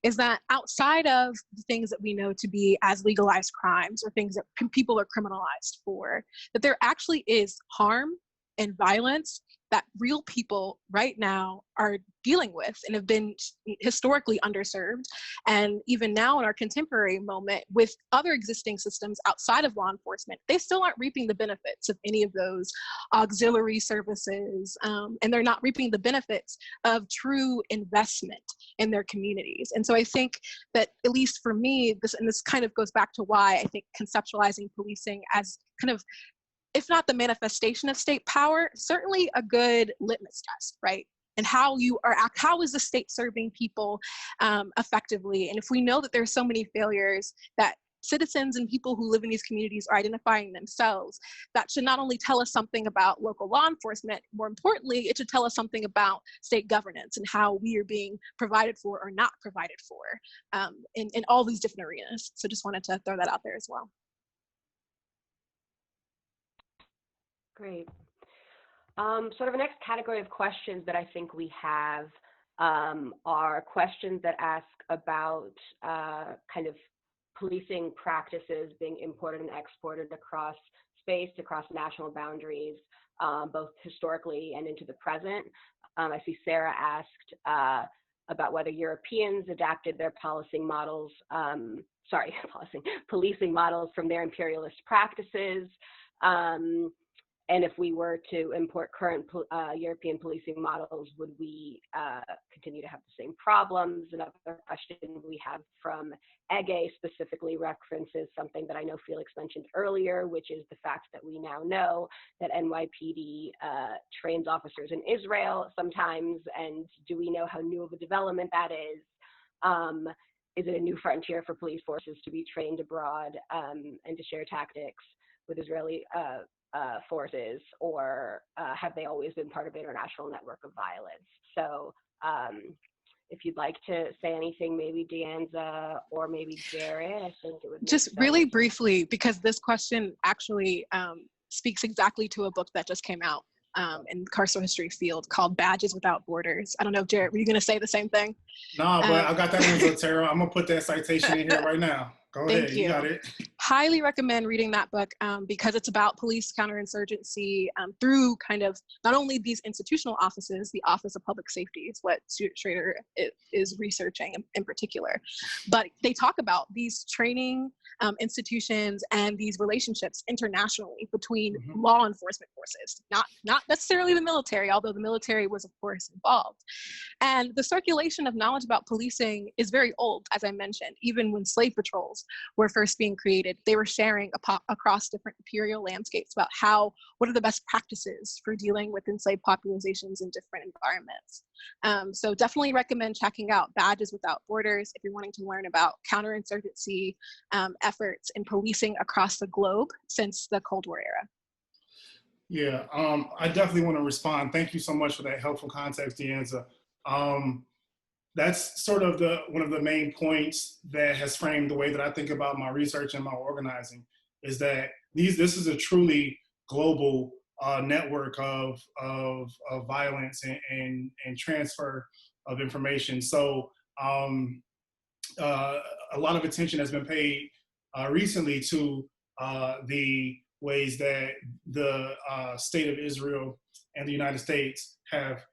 is that outside of the things that we know to be as legalized crimes or things that people are criminalized for, that there actually is harm and violence that real people right now are dealing with and have been historically underserved. And even now in our contemporary moment with other existing systems outside of law enforcement, they still aren't reaping the benefits of any of those auxiliary services. And they're not reaping the benefits of true investment in their communities. And so I think that, at least for me, this kind of goes back to why I think conceptualizing policing as kind of if not the manifestation of state power, certainly a good litmus test, right? And how is the state serving people effectively? And if we know that there's so many failures that citizens and people who live in these communities are identifying themselves, that should not only tell us something about local law enforcement, more importantly, it should tell us something about state governance and how we are being provided for or not provided for in all these different arenas. So just wanted to throw that out there as well. Great. Sort of the next category of questions that I think we have are questions that ask about kind of policing practices being imported and exported across space, across national boundaries, both historically and into the present. I see Sarah asked about whether Europeans adapted their policing models from their imperialist practices. And if we were to import current European policing models, would we continue to have the same problems? Another question we have from Ege specifically references something that I know Felix mentioned earlier, which is the fact that we now know that NYPD trains officers in Israel sometimes, and do we know how new of a development that is? Is it a new frontier for police forces to be trained abroad and to share tactics with Israeli forces, or have they always been part of the international network of violence? So if you'd like to say anything, maybe DeAnza or maybe Jarrett, I think it would make just sense. really briefly, because this question actually speaks exactly to a book that just came out in the carceral history field called Badges Without Borders. I don't know if Jarrett, were you going to say the same thing? No, but I got that one, Zotero. I'm going to put that citation in here right now. Go ahead, you got it. Highly recommend reading that book because it's about police counterinsurgency through kind of not only these institutional offices, the Office of Public Safety is what Stuart Schrader is researching in particular, but they talk about these training institutions and these relationships internationally between law enforcement forces, not necessarily the military, although the military was of course involved. And the circulation of knowledge about policing is very old, as I mentioned. Even when slave patrols were first being created, they were sharing across different imperial landscapes about what are the best practices for dealing with enslaved populations in different environments. So definitely recommend checking out Badges Without Borders if you're wanting to learn about counterinsurgency efforts in policing across the globe since the Cold War era. Yeah, I definitely want to respond. Thank you so much for that helpful context, DeAnza. That's sort of one of the main points that has framed the way that I think about my research and my organizing, is that this is a truly global network of violence and transfer of information. So a lot of attention has been paid recently to the ways that the state of Israel and the United States have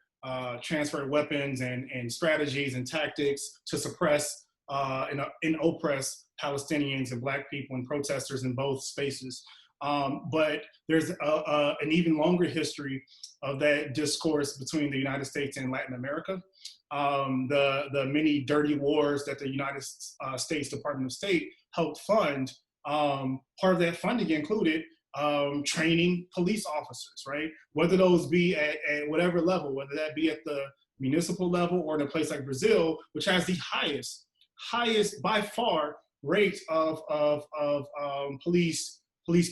transferred weapons and strategies and tactics to suppress and oppress Palestinians and Black people and protesters in both spaces. But there's an even longer history of that discourse between the United States and Latin America. The many dirty wars that the United States Department of State helped fund, part of that funding included training police officers, right? Whether those be at whatever level, whether that be at the municipal level or in a place like Brazil, which has the highest by far rate of police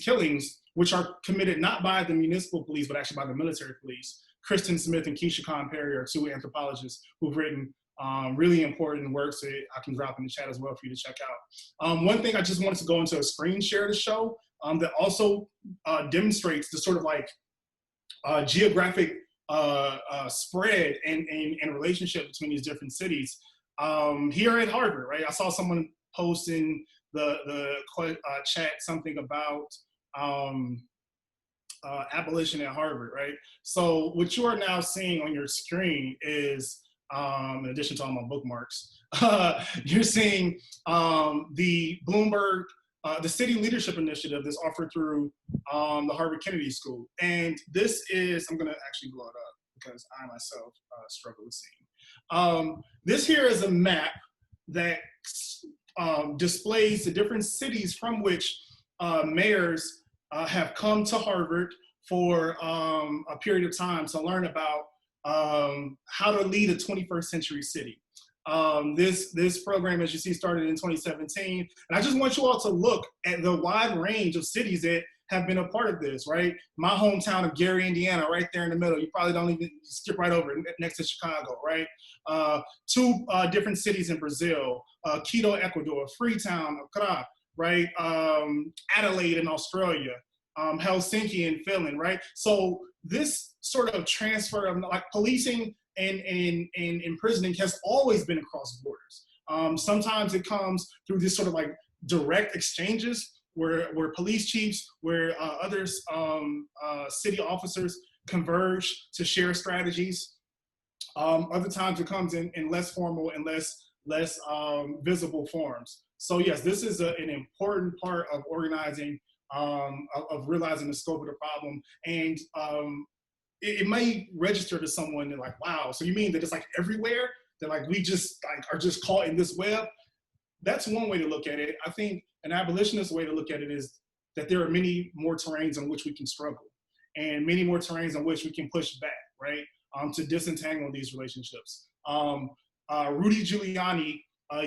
killings, which are committed not by the municipal police, but actually by the military police. Kristen Smith and Keisha Khan Perry are two anthropologists who've written really important works that I can drop in the chat as well for you to check out. One thing I just wanted to go into a screen share to show that also demonstrates the sort of like geographic spread and relationship between these different cities. Here at Harvard, right? I saw someone post in the chat something about abolition at Harvard, right? So what you are now seeing on your screen is, in addition to all my bookmarks, you're seeing the Bloomberg, the City Leadership Initiative that's offered through the Harvard Kennedy School. And this is, I'm gonna actually blow it up because I myself struggle with seeing. This here is a map that displays the different cities from which mayors have come to Harvard for a period of time to learn about how to lead a 21st century city. This program, as you see, started in 2017. And I just want you all to look at the wide range of cities that have been a part of this, right? My hometown of Gary, Indiana, right there in the middle. You probably don't even skip right over it, next to Chicago, right? Two different cities in Brazil, Quito, Ecuador, Freetown, Accra, right? Adelaide in Australia, Helsinki in Finland, right? So this sort of transfer of like policing and imprisoning has always been across borders. Sometimes it comes through this sort of like direct exchanges where police chiefs, where others, city officers converge to share strategies. Other times it comes in less formal and less visible forms. So yes, this is an important part of organizing, of realizing the scope of the problem. And it may register to someone that like, wow, so you mean that it's like everywhere? That like we just like are just caught in this web? That's one way to look at it. I think an abolitionist way to look at it is that there are many more terrains on which we can struggle and many more terrains on which we can push back, right? To disentangle these relationships. Rudy Giuliani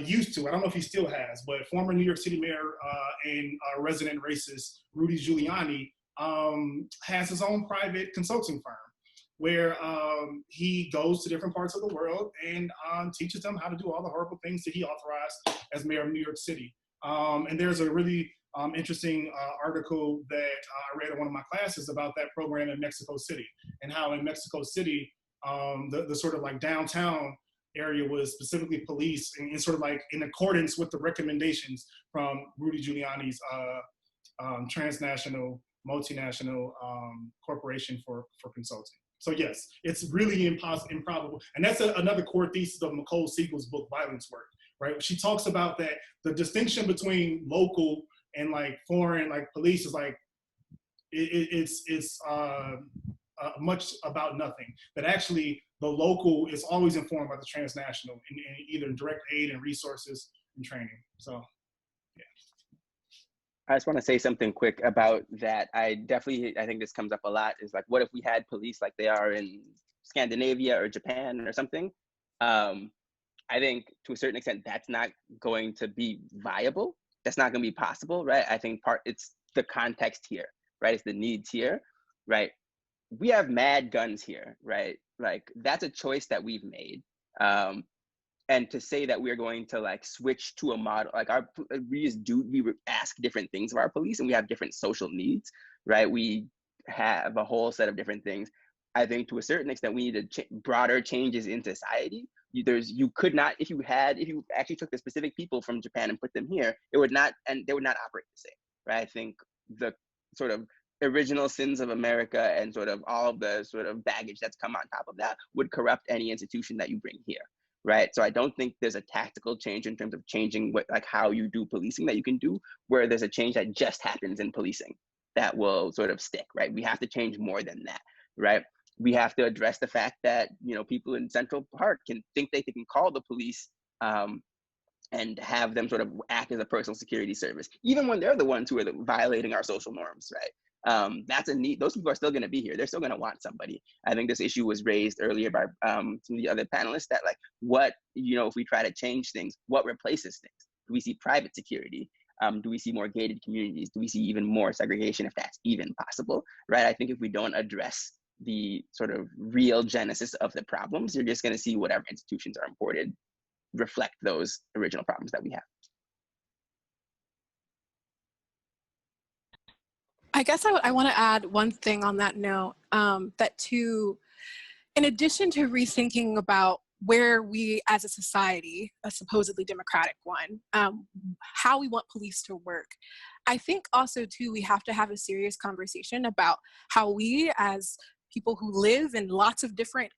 used to, I don't know if he still has, but former New York City mayor and resident racist Rudy Giuliani has his own private consulting firm where he goes to different parts of the world and teaches them how to do all the horrible things that he authorized as mayor of New York City. And there's a really interesting article that I read in one of my classes about that program in Mexico City and how in Mexico City, the sort of like downtown area was specifically policed and sort of like in accordance with the recommendations from Rudy Giuliani's transnational, multinational corporation for consulting. So yes, it's really improbable. And that's another core thesis of Nicole Siegel's book, Violence Work, right? She talks about that the distinction between local and like foreign, like police is like, it's much about nothing. That actually the local is always informed by the transnational in either direct aid and resources and training. So, yeah. I just want to say something quick about that. I think this comes up a lot, is like, what if we had police like they are in Scandinavia or Japan or something? I think to a certain extent, that's not going to be viable. That's not going to be possible, right? I think it's the context here, right? It's the needs here, right? We have mad guns here, right? Like that's a choice that we've made. And to say that we're going to like switch to a model, like we ask different things of our police and we have different social needs, right? We have a whole set of different things. I think to a certain extent, we need broader changes in society. You could not, if you actually took the specific people from Japan and put them here, they would not operate the same, right? I think the sort of original sins of America and sort of all of the sort of baggage that's come on top of that would corrupt any institution that you bring here, right? So I don't think there's a tactical change in terms of changing how you do policing that you can do, where there's a change that just happens in policing that will sort of stick, right? We have to change more than that, right? We have to address the fact that, people in Central Park can think they can call the police and have them sort of act as a personal security service, even when they're the ones who are violating our social norms, right? That's a need. Those people are still going to be here. They're still going to want somebody. I think this issue was raised earlier by some of the other panelists that if we try to change things, what replaces things? Do we see private security? Do we see more gated communities? Do we see even more segregation, if that's even possible, right? I think if we don't address the sort of real genesis of the problems, you're just going to see whatever institutions are imported reflect those original problems that we have. I guess I want to add one thing on that note, in addition to rethinking about where we as a society, a supposedly democratic one, how we want police to work, I think also too, we have to have a serious conversation about how we as people who live in lots of different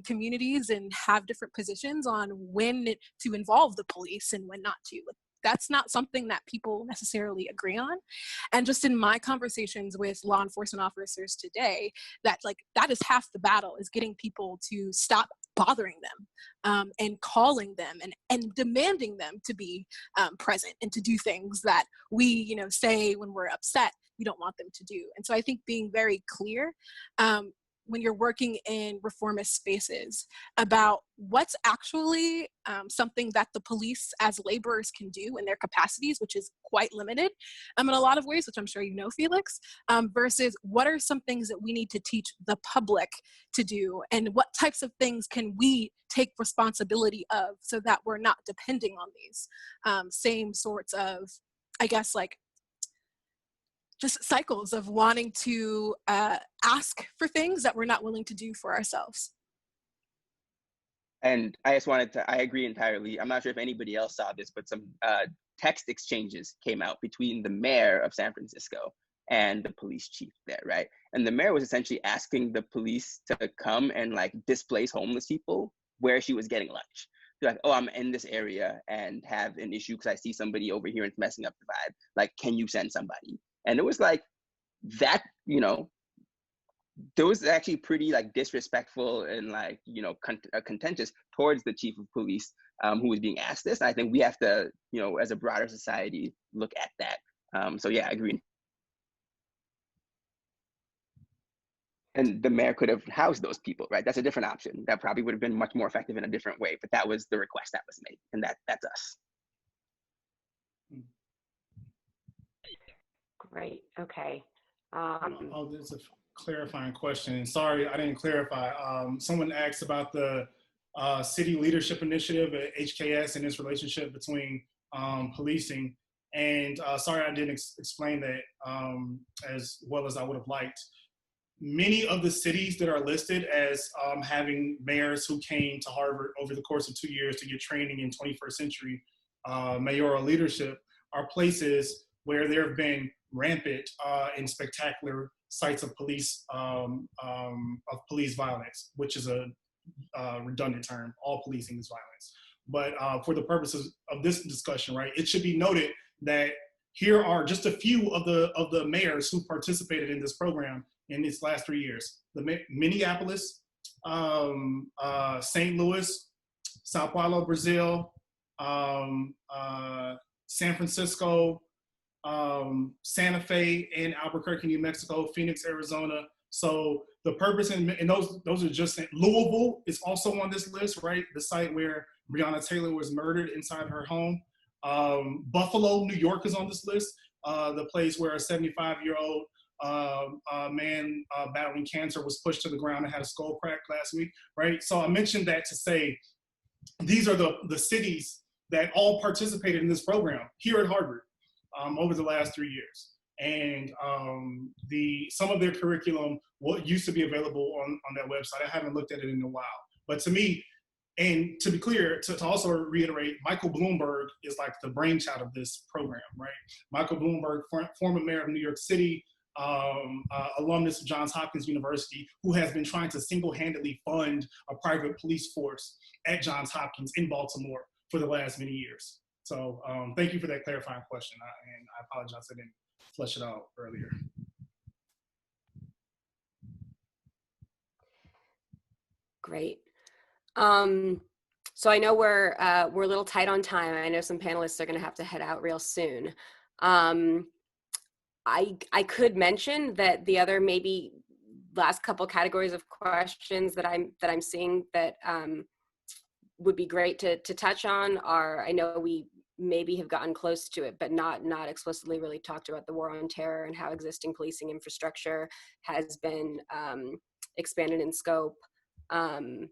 communities and have different positions on when to involve the police and when not to. That's not something that people necessarily agree on. And just in my conversations with law enforcement officers today, that is half the battle, is getting people to stop bothering them and calling them and demanding them to be present and to do things that we say when we're upset we don't want them to do. And so I think being very clear when you're working in reformist spaces about what's actually something that the police as laborers can do in their capacities, which is quite limited in a lot of ways, which I'm sure you know, Felix, versus what are some things that we need to teach the public to do, and what types of things can we take responsibility of so that we're not depending on these same sorts of, I guess, like, just cycles of wanting to ask for things that we're not willing to do for ourselves. And I agree entirely. I'm not sure if anybody else saw this, but some text exchanges came out between the mayor of San Francisco and the police chief there, right? And the mayor was essentially asking the police to come and like displace homeless people where she was getting lunch. They're like, oh, I'm in this area and have an issue because I see somebody over here and it's messing up the vibe. Like, can you send somebody? And it was like that, you know, there was actually pretty like disrespectful and like, you know, contentious towards the chief of police who was being asked this. And I think we have to, you know, as a broader society, look at that. So yeah, I agree. And the mayor could have housed those people, right? That's a different option. That probably would have been much more effective in a different way, but that was the request that was made, and that's us. Great, okay. Oh, there's a clarifying question. Sorry, I didn't clarify. Someone asked about the city leadership initiative at HKS and its relationship between policing. And sorry, I didn't explain that as well as I would have liked. Many of the cities that are listed as having mayors who came to Harvard over the course of 2 years to get training in 21st century mayoral leadership are places where there have been rampant and spectacular sites of police violence, which is a redundant term. All policing is violence. But for the purposes of this discussion, right, it should be noted that here are just a few of the mayors who participated in this program in these last 3 years. Minneapolis, St. Louis, Sao Paulo, Brazil, San Francisco, Santa Fe, and Albuquerque, New Mexico, Phoenix, Arizona. So the purpose, and those are just, Louisville is also on this list, right? The site where Breonna Taylor was murdered inside her home. Buffalo, New York is on this list, the place where a 75-year-old man battling cancer was pushed to the ground and had a skull crack last week, right? So I mentioned that to say, these are the cities that all participated in this program here at Harvard over the last 3 years. And some of their curriculum, what used to be available on that website, I haven't looked at it in a while. But to me, and to be clear, to also reiterate, Michael Bloomberg is like the brainchild of this program, right? Michael Bloomberg, former mayor of New York City, alumnus of Johns Hopkins University, who has been trying to single-handedly fund a private police force at Johns Hopkins in Baltimore for the last many years. So thank you for that clarifying question. And I apologize I didn't flesh it out earlier. Great. So I know we're a little tight on time. I know some panelists are going to have to head out real soon. I could mention that the other maybe last couple categories of questions that I'm seeing that would be great to touch on are, I know we maybe have gotten close to it, but not explicitly really talked about the war on terror and how existing policing infrastructure has been expanded in scope, and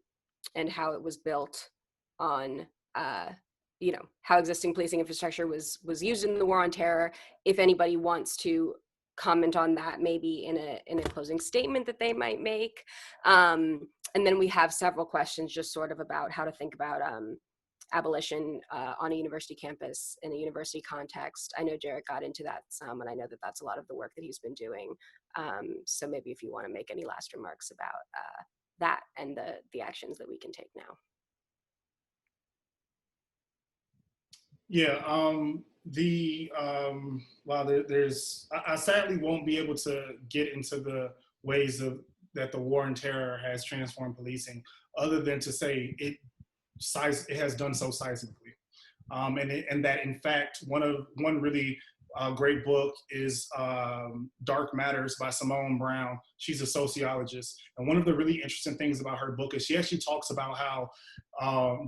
how it was built on, how existing policing infrastructure was used in the war on terror. If anybody wants to comment on that, maybe in a closing statement that they might make. And then we have several questions just sort of about how to think about abolition on a university campus in a university context. I know Jarrett got into that some, and I know that that's a lot of the work that he's been doing. So maybe if you want to make any last remarks about that and the actions that we can take now. Yeah, I sadly won't be able to get into the ways that the war on terror has transformed policing, other than to say it has done so seismically, and that in fact one really great book is Dark Matters by Simone Brown. She's a sociologist. And one of the really interesting things about her book is she actually talks about how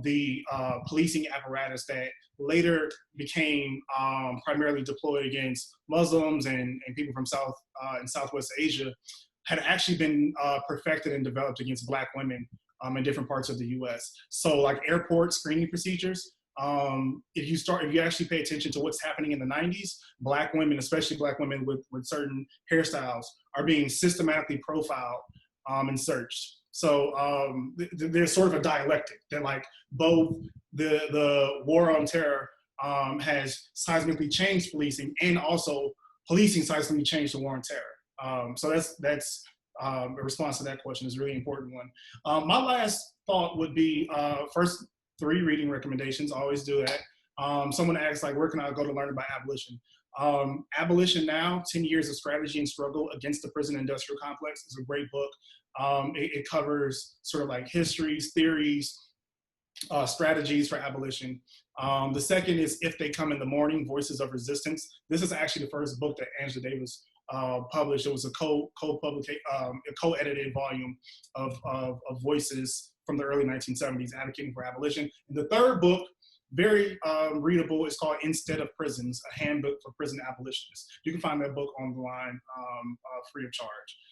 the policing apparatus that later became primarily deployed against Muslims and people from South and Southwest Asia had actually been perfected and developed against Black women in different parts of the US. So like airport screening procedures, if you actually pay attention to what's happening in the 90s, Black women, especially Black women with certain hairstyles, are being systematically profiled and searched. So there's sort of a dialectic that like both the war on terror has seismically changed policing, and also policing seismically changed the war on terror. So that's a response to that question is a really important one. My last thought would be first 3 reading recommendations. I always do that. Someone asked like, where can I go to learn about abolition? Abolition Now, 10 Years of Strategy and Struggle Against the Prison Industrial Complex is a great book. It covers sort of like histories, theories, strategies for abolition. The second is If They Come in the Morning, Voices of Resistance. This is actually the first book that Angela Davis published. It was a co-edited volume of voices from the early 1970s advocating for abolition. And the third book, very readable, is called Instead of Prisons, a handbook for prison abolitionists. You can find that book online free of charge.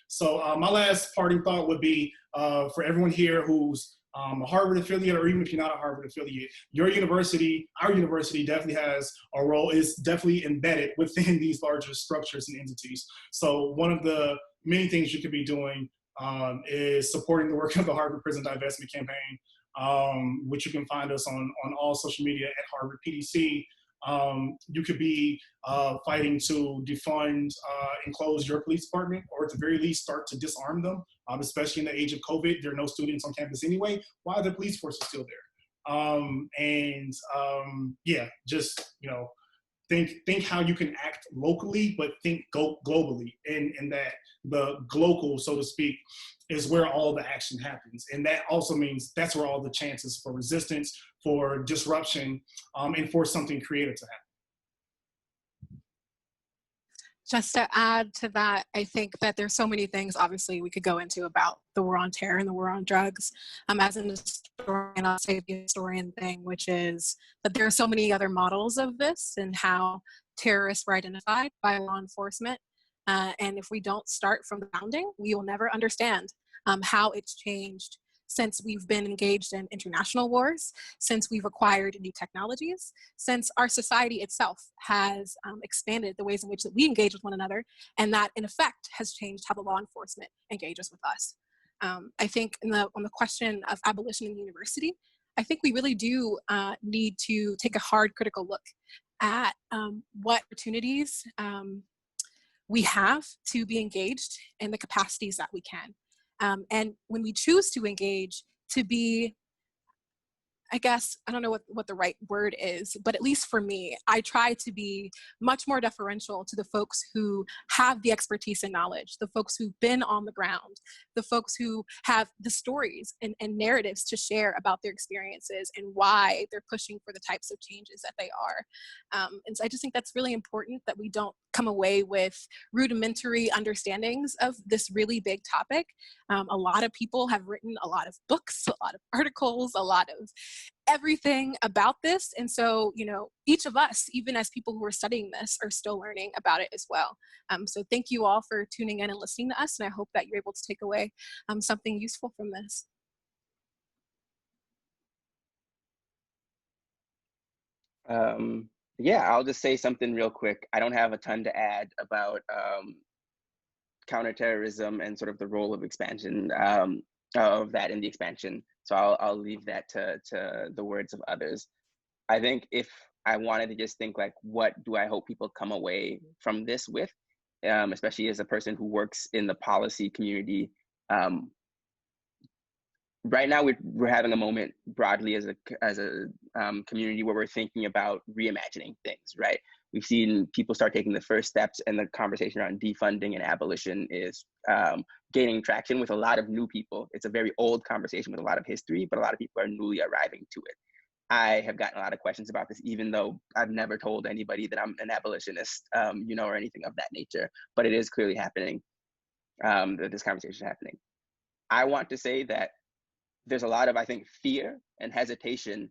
So my last parting thought would be for everyone here who's a Harvard affiliate, or even if you're not a Harvard affiliate, your university, our university definitely has a role, is definitely embedded within these larger structures and entities. So one of the many things you could be doing is supporting the work of the Harvard Prison Divestment Campaign, which you can find us on all social media at Harvard PDC. You could be fighting to defund and close your police department, or at the very least start to disarm them, especially in the age of COVID. There are no students on campus anyway. Why are the police force still there? Yeah, just, you know, think how you can act locally, but think globally, and that the global, so to speak, is where all the action happens. And that also means that's where all the chances for resistance, for disruption, and for something creative to happen. Just to add to that, I think that there's so many things, obviously, we could go into about the war on terror and the war on drugs. As an historian, I'll say the historian thing, which is that there are so many other models of this and how terrorists were identified by law enforcement. And if we don't start from the founding, we will never understand how it's changed since we've been engaged in international wars, since we've acquired new technologies, since our society itself has expanded the ways in which that we engage with one another, and that in effect has changed how the law enforcement engages with us. I think on the question of abolition in the university, I think we really do need to take a hard critical look at what opportunities we have to be engaged in the capacities that we can. And when we choose to engage, to be, I guess, I don't know what the right word is, but at least for me, I try to be much more deferential to the folks who have the expertise and knowledge, the folks who've been on the ground, the folks who have the stories and narratives to share about their experiences and why they're pushing for the types of changes that they are. And so I just think that's really important, that we don't come away with rudimentary understandings of this really big topic. A lot of people have written a lot of books, a lot of articles, a lot of everything about this. And so, you know, each of us, even as people who are studying this, are still learning about it as well. So thank you all for tuning in and listening to us. And I hope that you're able to take away something useful from this. Yeah, I'll just say something real quick. I don't have a ton to add about counterterrorism and sort of the role of expansion of that in the expansion. So I'll leave that to the words of others. I think if I wanted to just think like, what do I hope people come away from this with, especially as a person who works in the policy community. Right now, we're having a moment broadly as a community where we're thinking about reimagining things, right? We've seen people start taking the first steps, and the conversation around defunding and abolition is gaining traction with a lot of new people. It's a very old conversation with a lot of history, but a lot of people are newly arriving to it. I have gotten a lot of questions about this, even though I've never told anybody that I'm an abolitionist, you know, or anything of that nature. But it is clearly happening, that this conversation is happening. I want to say that there's a lot of, I think, fear and hesitation.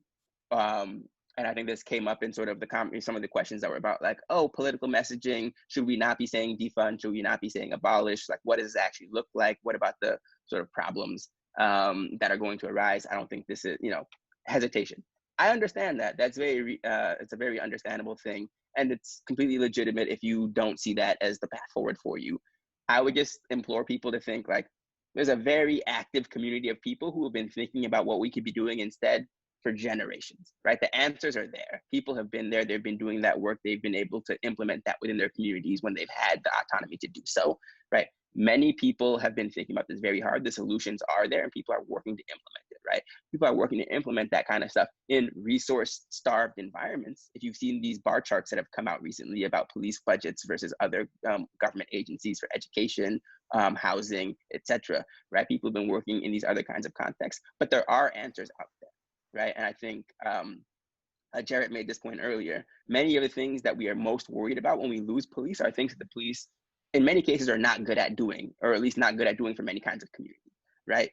And I think this came up in sort of some of the questions that were about like, oh, political messaging, should we not be saying defund? Should we not be saying abolish? Like, what does it actually look like? What about the sort of problems that are going to arise? I don't think this is, you know, hesitation. I understand that. That's it's a very understandable thing. And it's completely legitimate if you don't see that as the path forward for you. I would just implore people to think like, there's a very active community of people who have been thinking about what we could be doing instead for generations, right? The answers are there. People have been there. They've been doing that work. They've been able to implement that within their communities when they've had the autonomy to do so, right? Many people have been thinking about this very hard. The solutions are there and people are working to implement it, right? People are working to implement that kind of stuff in resource-starved environments. If you've seen these bar charts that have come out recently about police budgets versus other government agencies for education, housing, etc., right? People have been working in these other kinds of contexts, but there are answers out there. Right. And I think Jarrett made this point earlier. Many of the things that we are most worried about when we lose police are things that the police, in many cases, are not good at doing, or at least not good at doing for many kinds of communities. Right.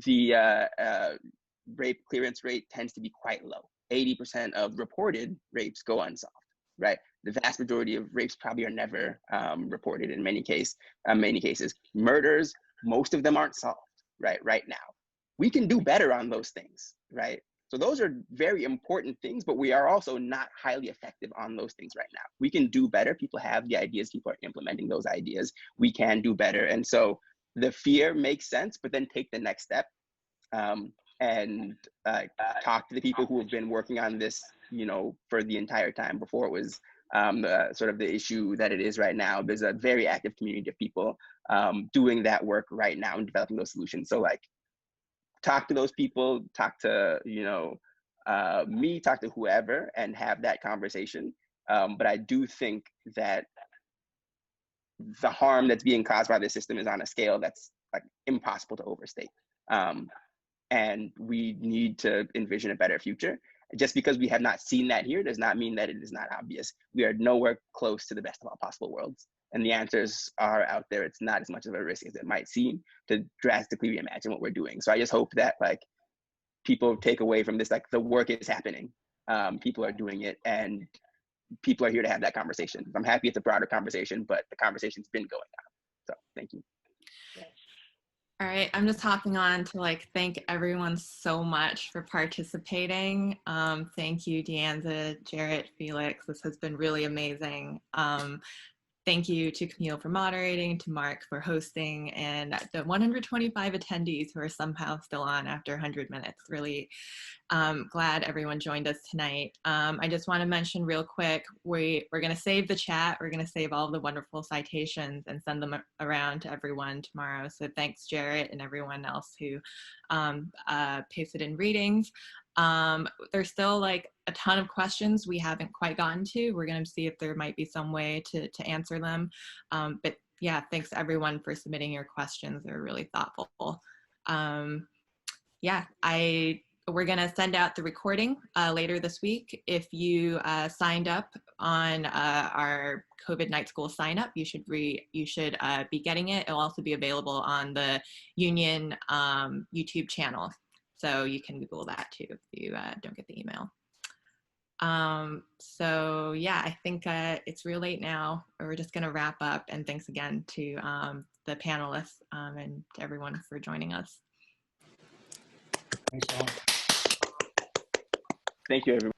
The rape clearance rate tends to be quite low. 80% of reported rapes go unsolved. Right. The vast majority of rapes probably are never reported in many cases. Murders, most of them aren't solved. Right now. We can do better on those things, right? So those are very important things, but we are also not highly effective on those things right now. We can do better. People have the ideas. People are implementing those ideas. We can do better. And so the fear makes sense, but then take the next step and talk to the people who have been working on this, you know, for the entire time before it was sort of the issue that it is right now. There's a very active community of people doing that work right now and developing those solutions. So like, talk to those people, talk to, you know, me, talk to whoever and have that conversation. But I do think that the harm that's being caused by this system is on a scale that's like impossible to overstate. And we need to envision a better future. Just because we have not seen that here does not mean that it is not obvious. We are nowhere close to the best of all possible worlds. And the answers are out there. It's not as much of a risk as it might seem to drastically reimagine what we're doing. So I just hope that like people take away from this, like the work is happening. People are doing it and people are here to have that conversation. I'm happy it's a broader conversation, but the conversation's been going on. So thank you. All right, I'm just hopping on to like thank everyone so much for participating. Thank you, DeAnza, Jarrett, Felix. This has been really amazing. Thank you to Camille for moderating, to Mark for hosting, and the 125 attendees who are somehow still on after 100 minutes. Really glad everyone joined us tonight. I just want to mention real quick, we're going to save the chat. We're going to save all of the wonderful citations and send them around to everyone tomorrow. So thanks, Jarrett, and everyone else who pasted in readings. There's still like a ton of questions we haven't quite gotten to. We're going to see if there might be some way to answer them. But yeah, thanks everyone for submitting your questions. They're really thoughtful. Yeah, we're going to send out the recording later this week. If you signed up on our COVID Night School sign up, you should be getting it. It'll also be available on the Union YouTube channel. So you can Google that too if you don't get the email. So yeah, I think it's real late now. We're just gonna wrap up, and thanks again to the panelists and to everyone for joining us. Thanks, Sean. Thank you, everyone.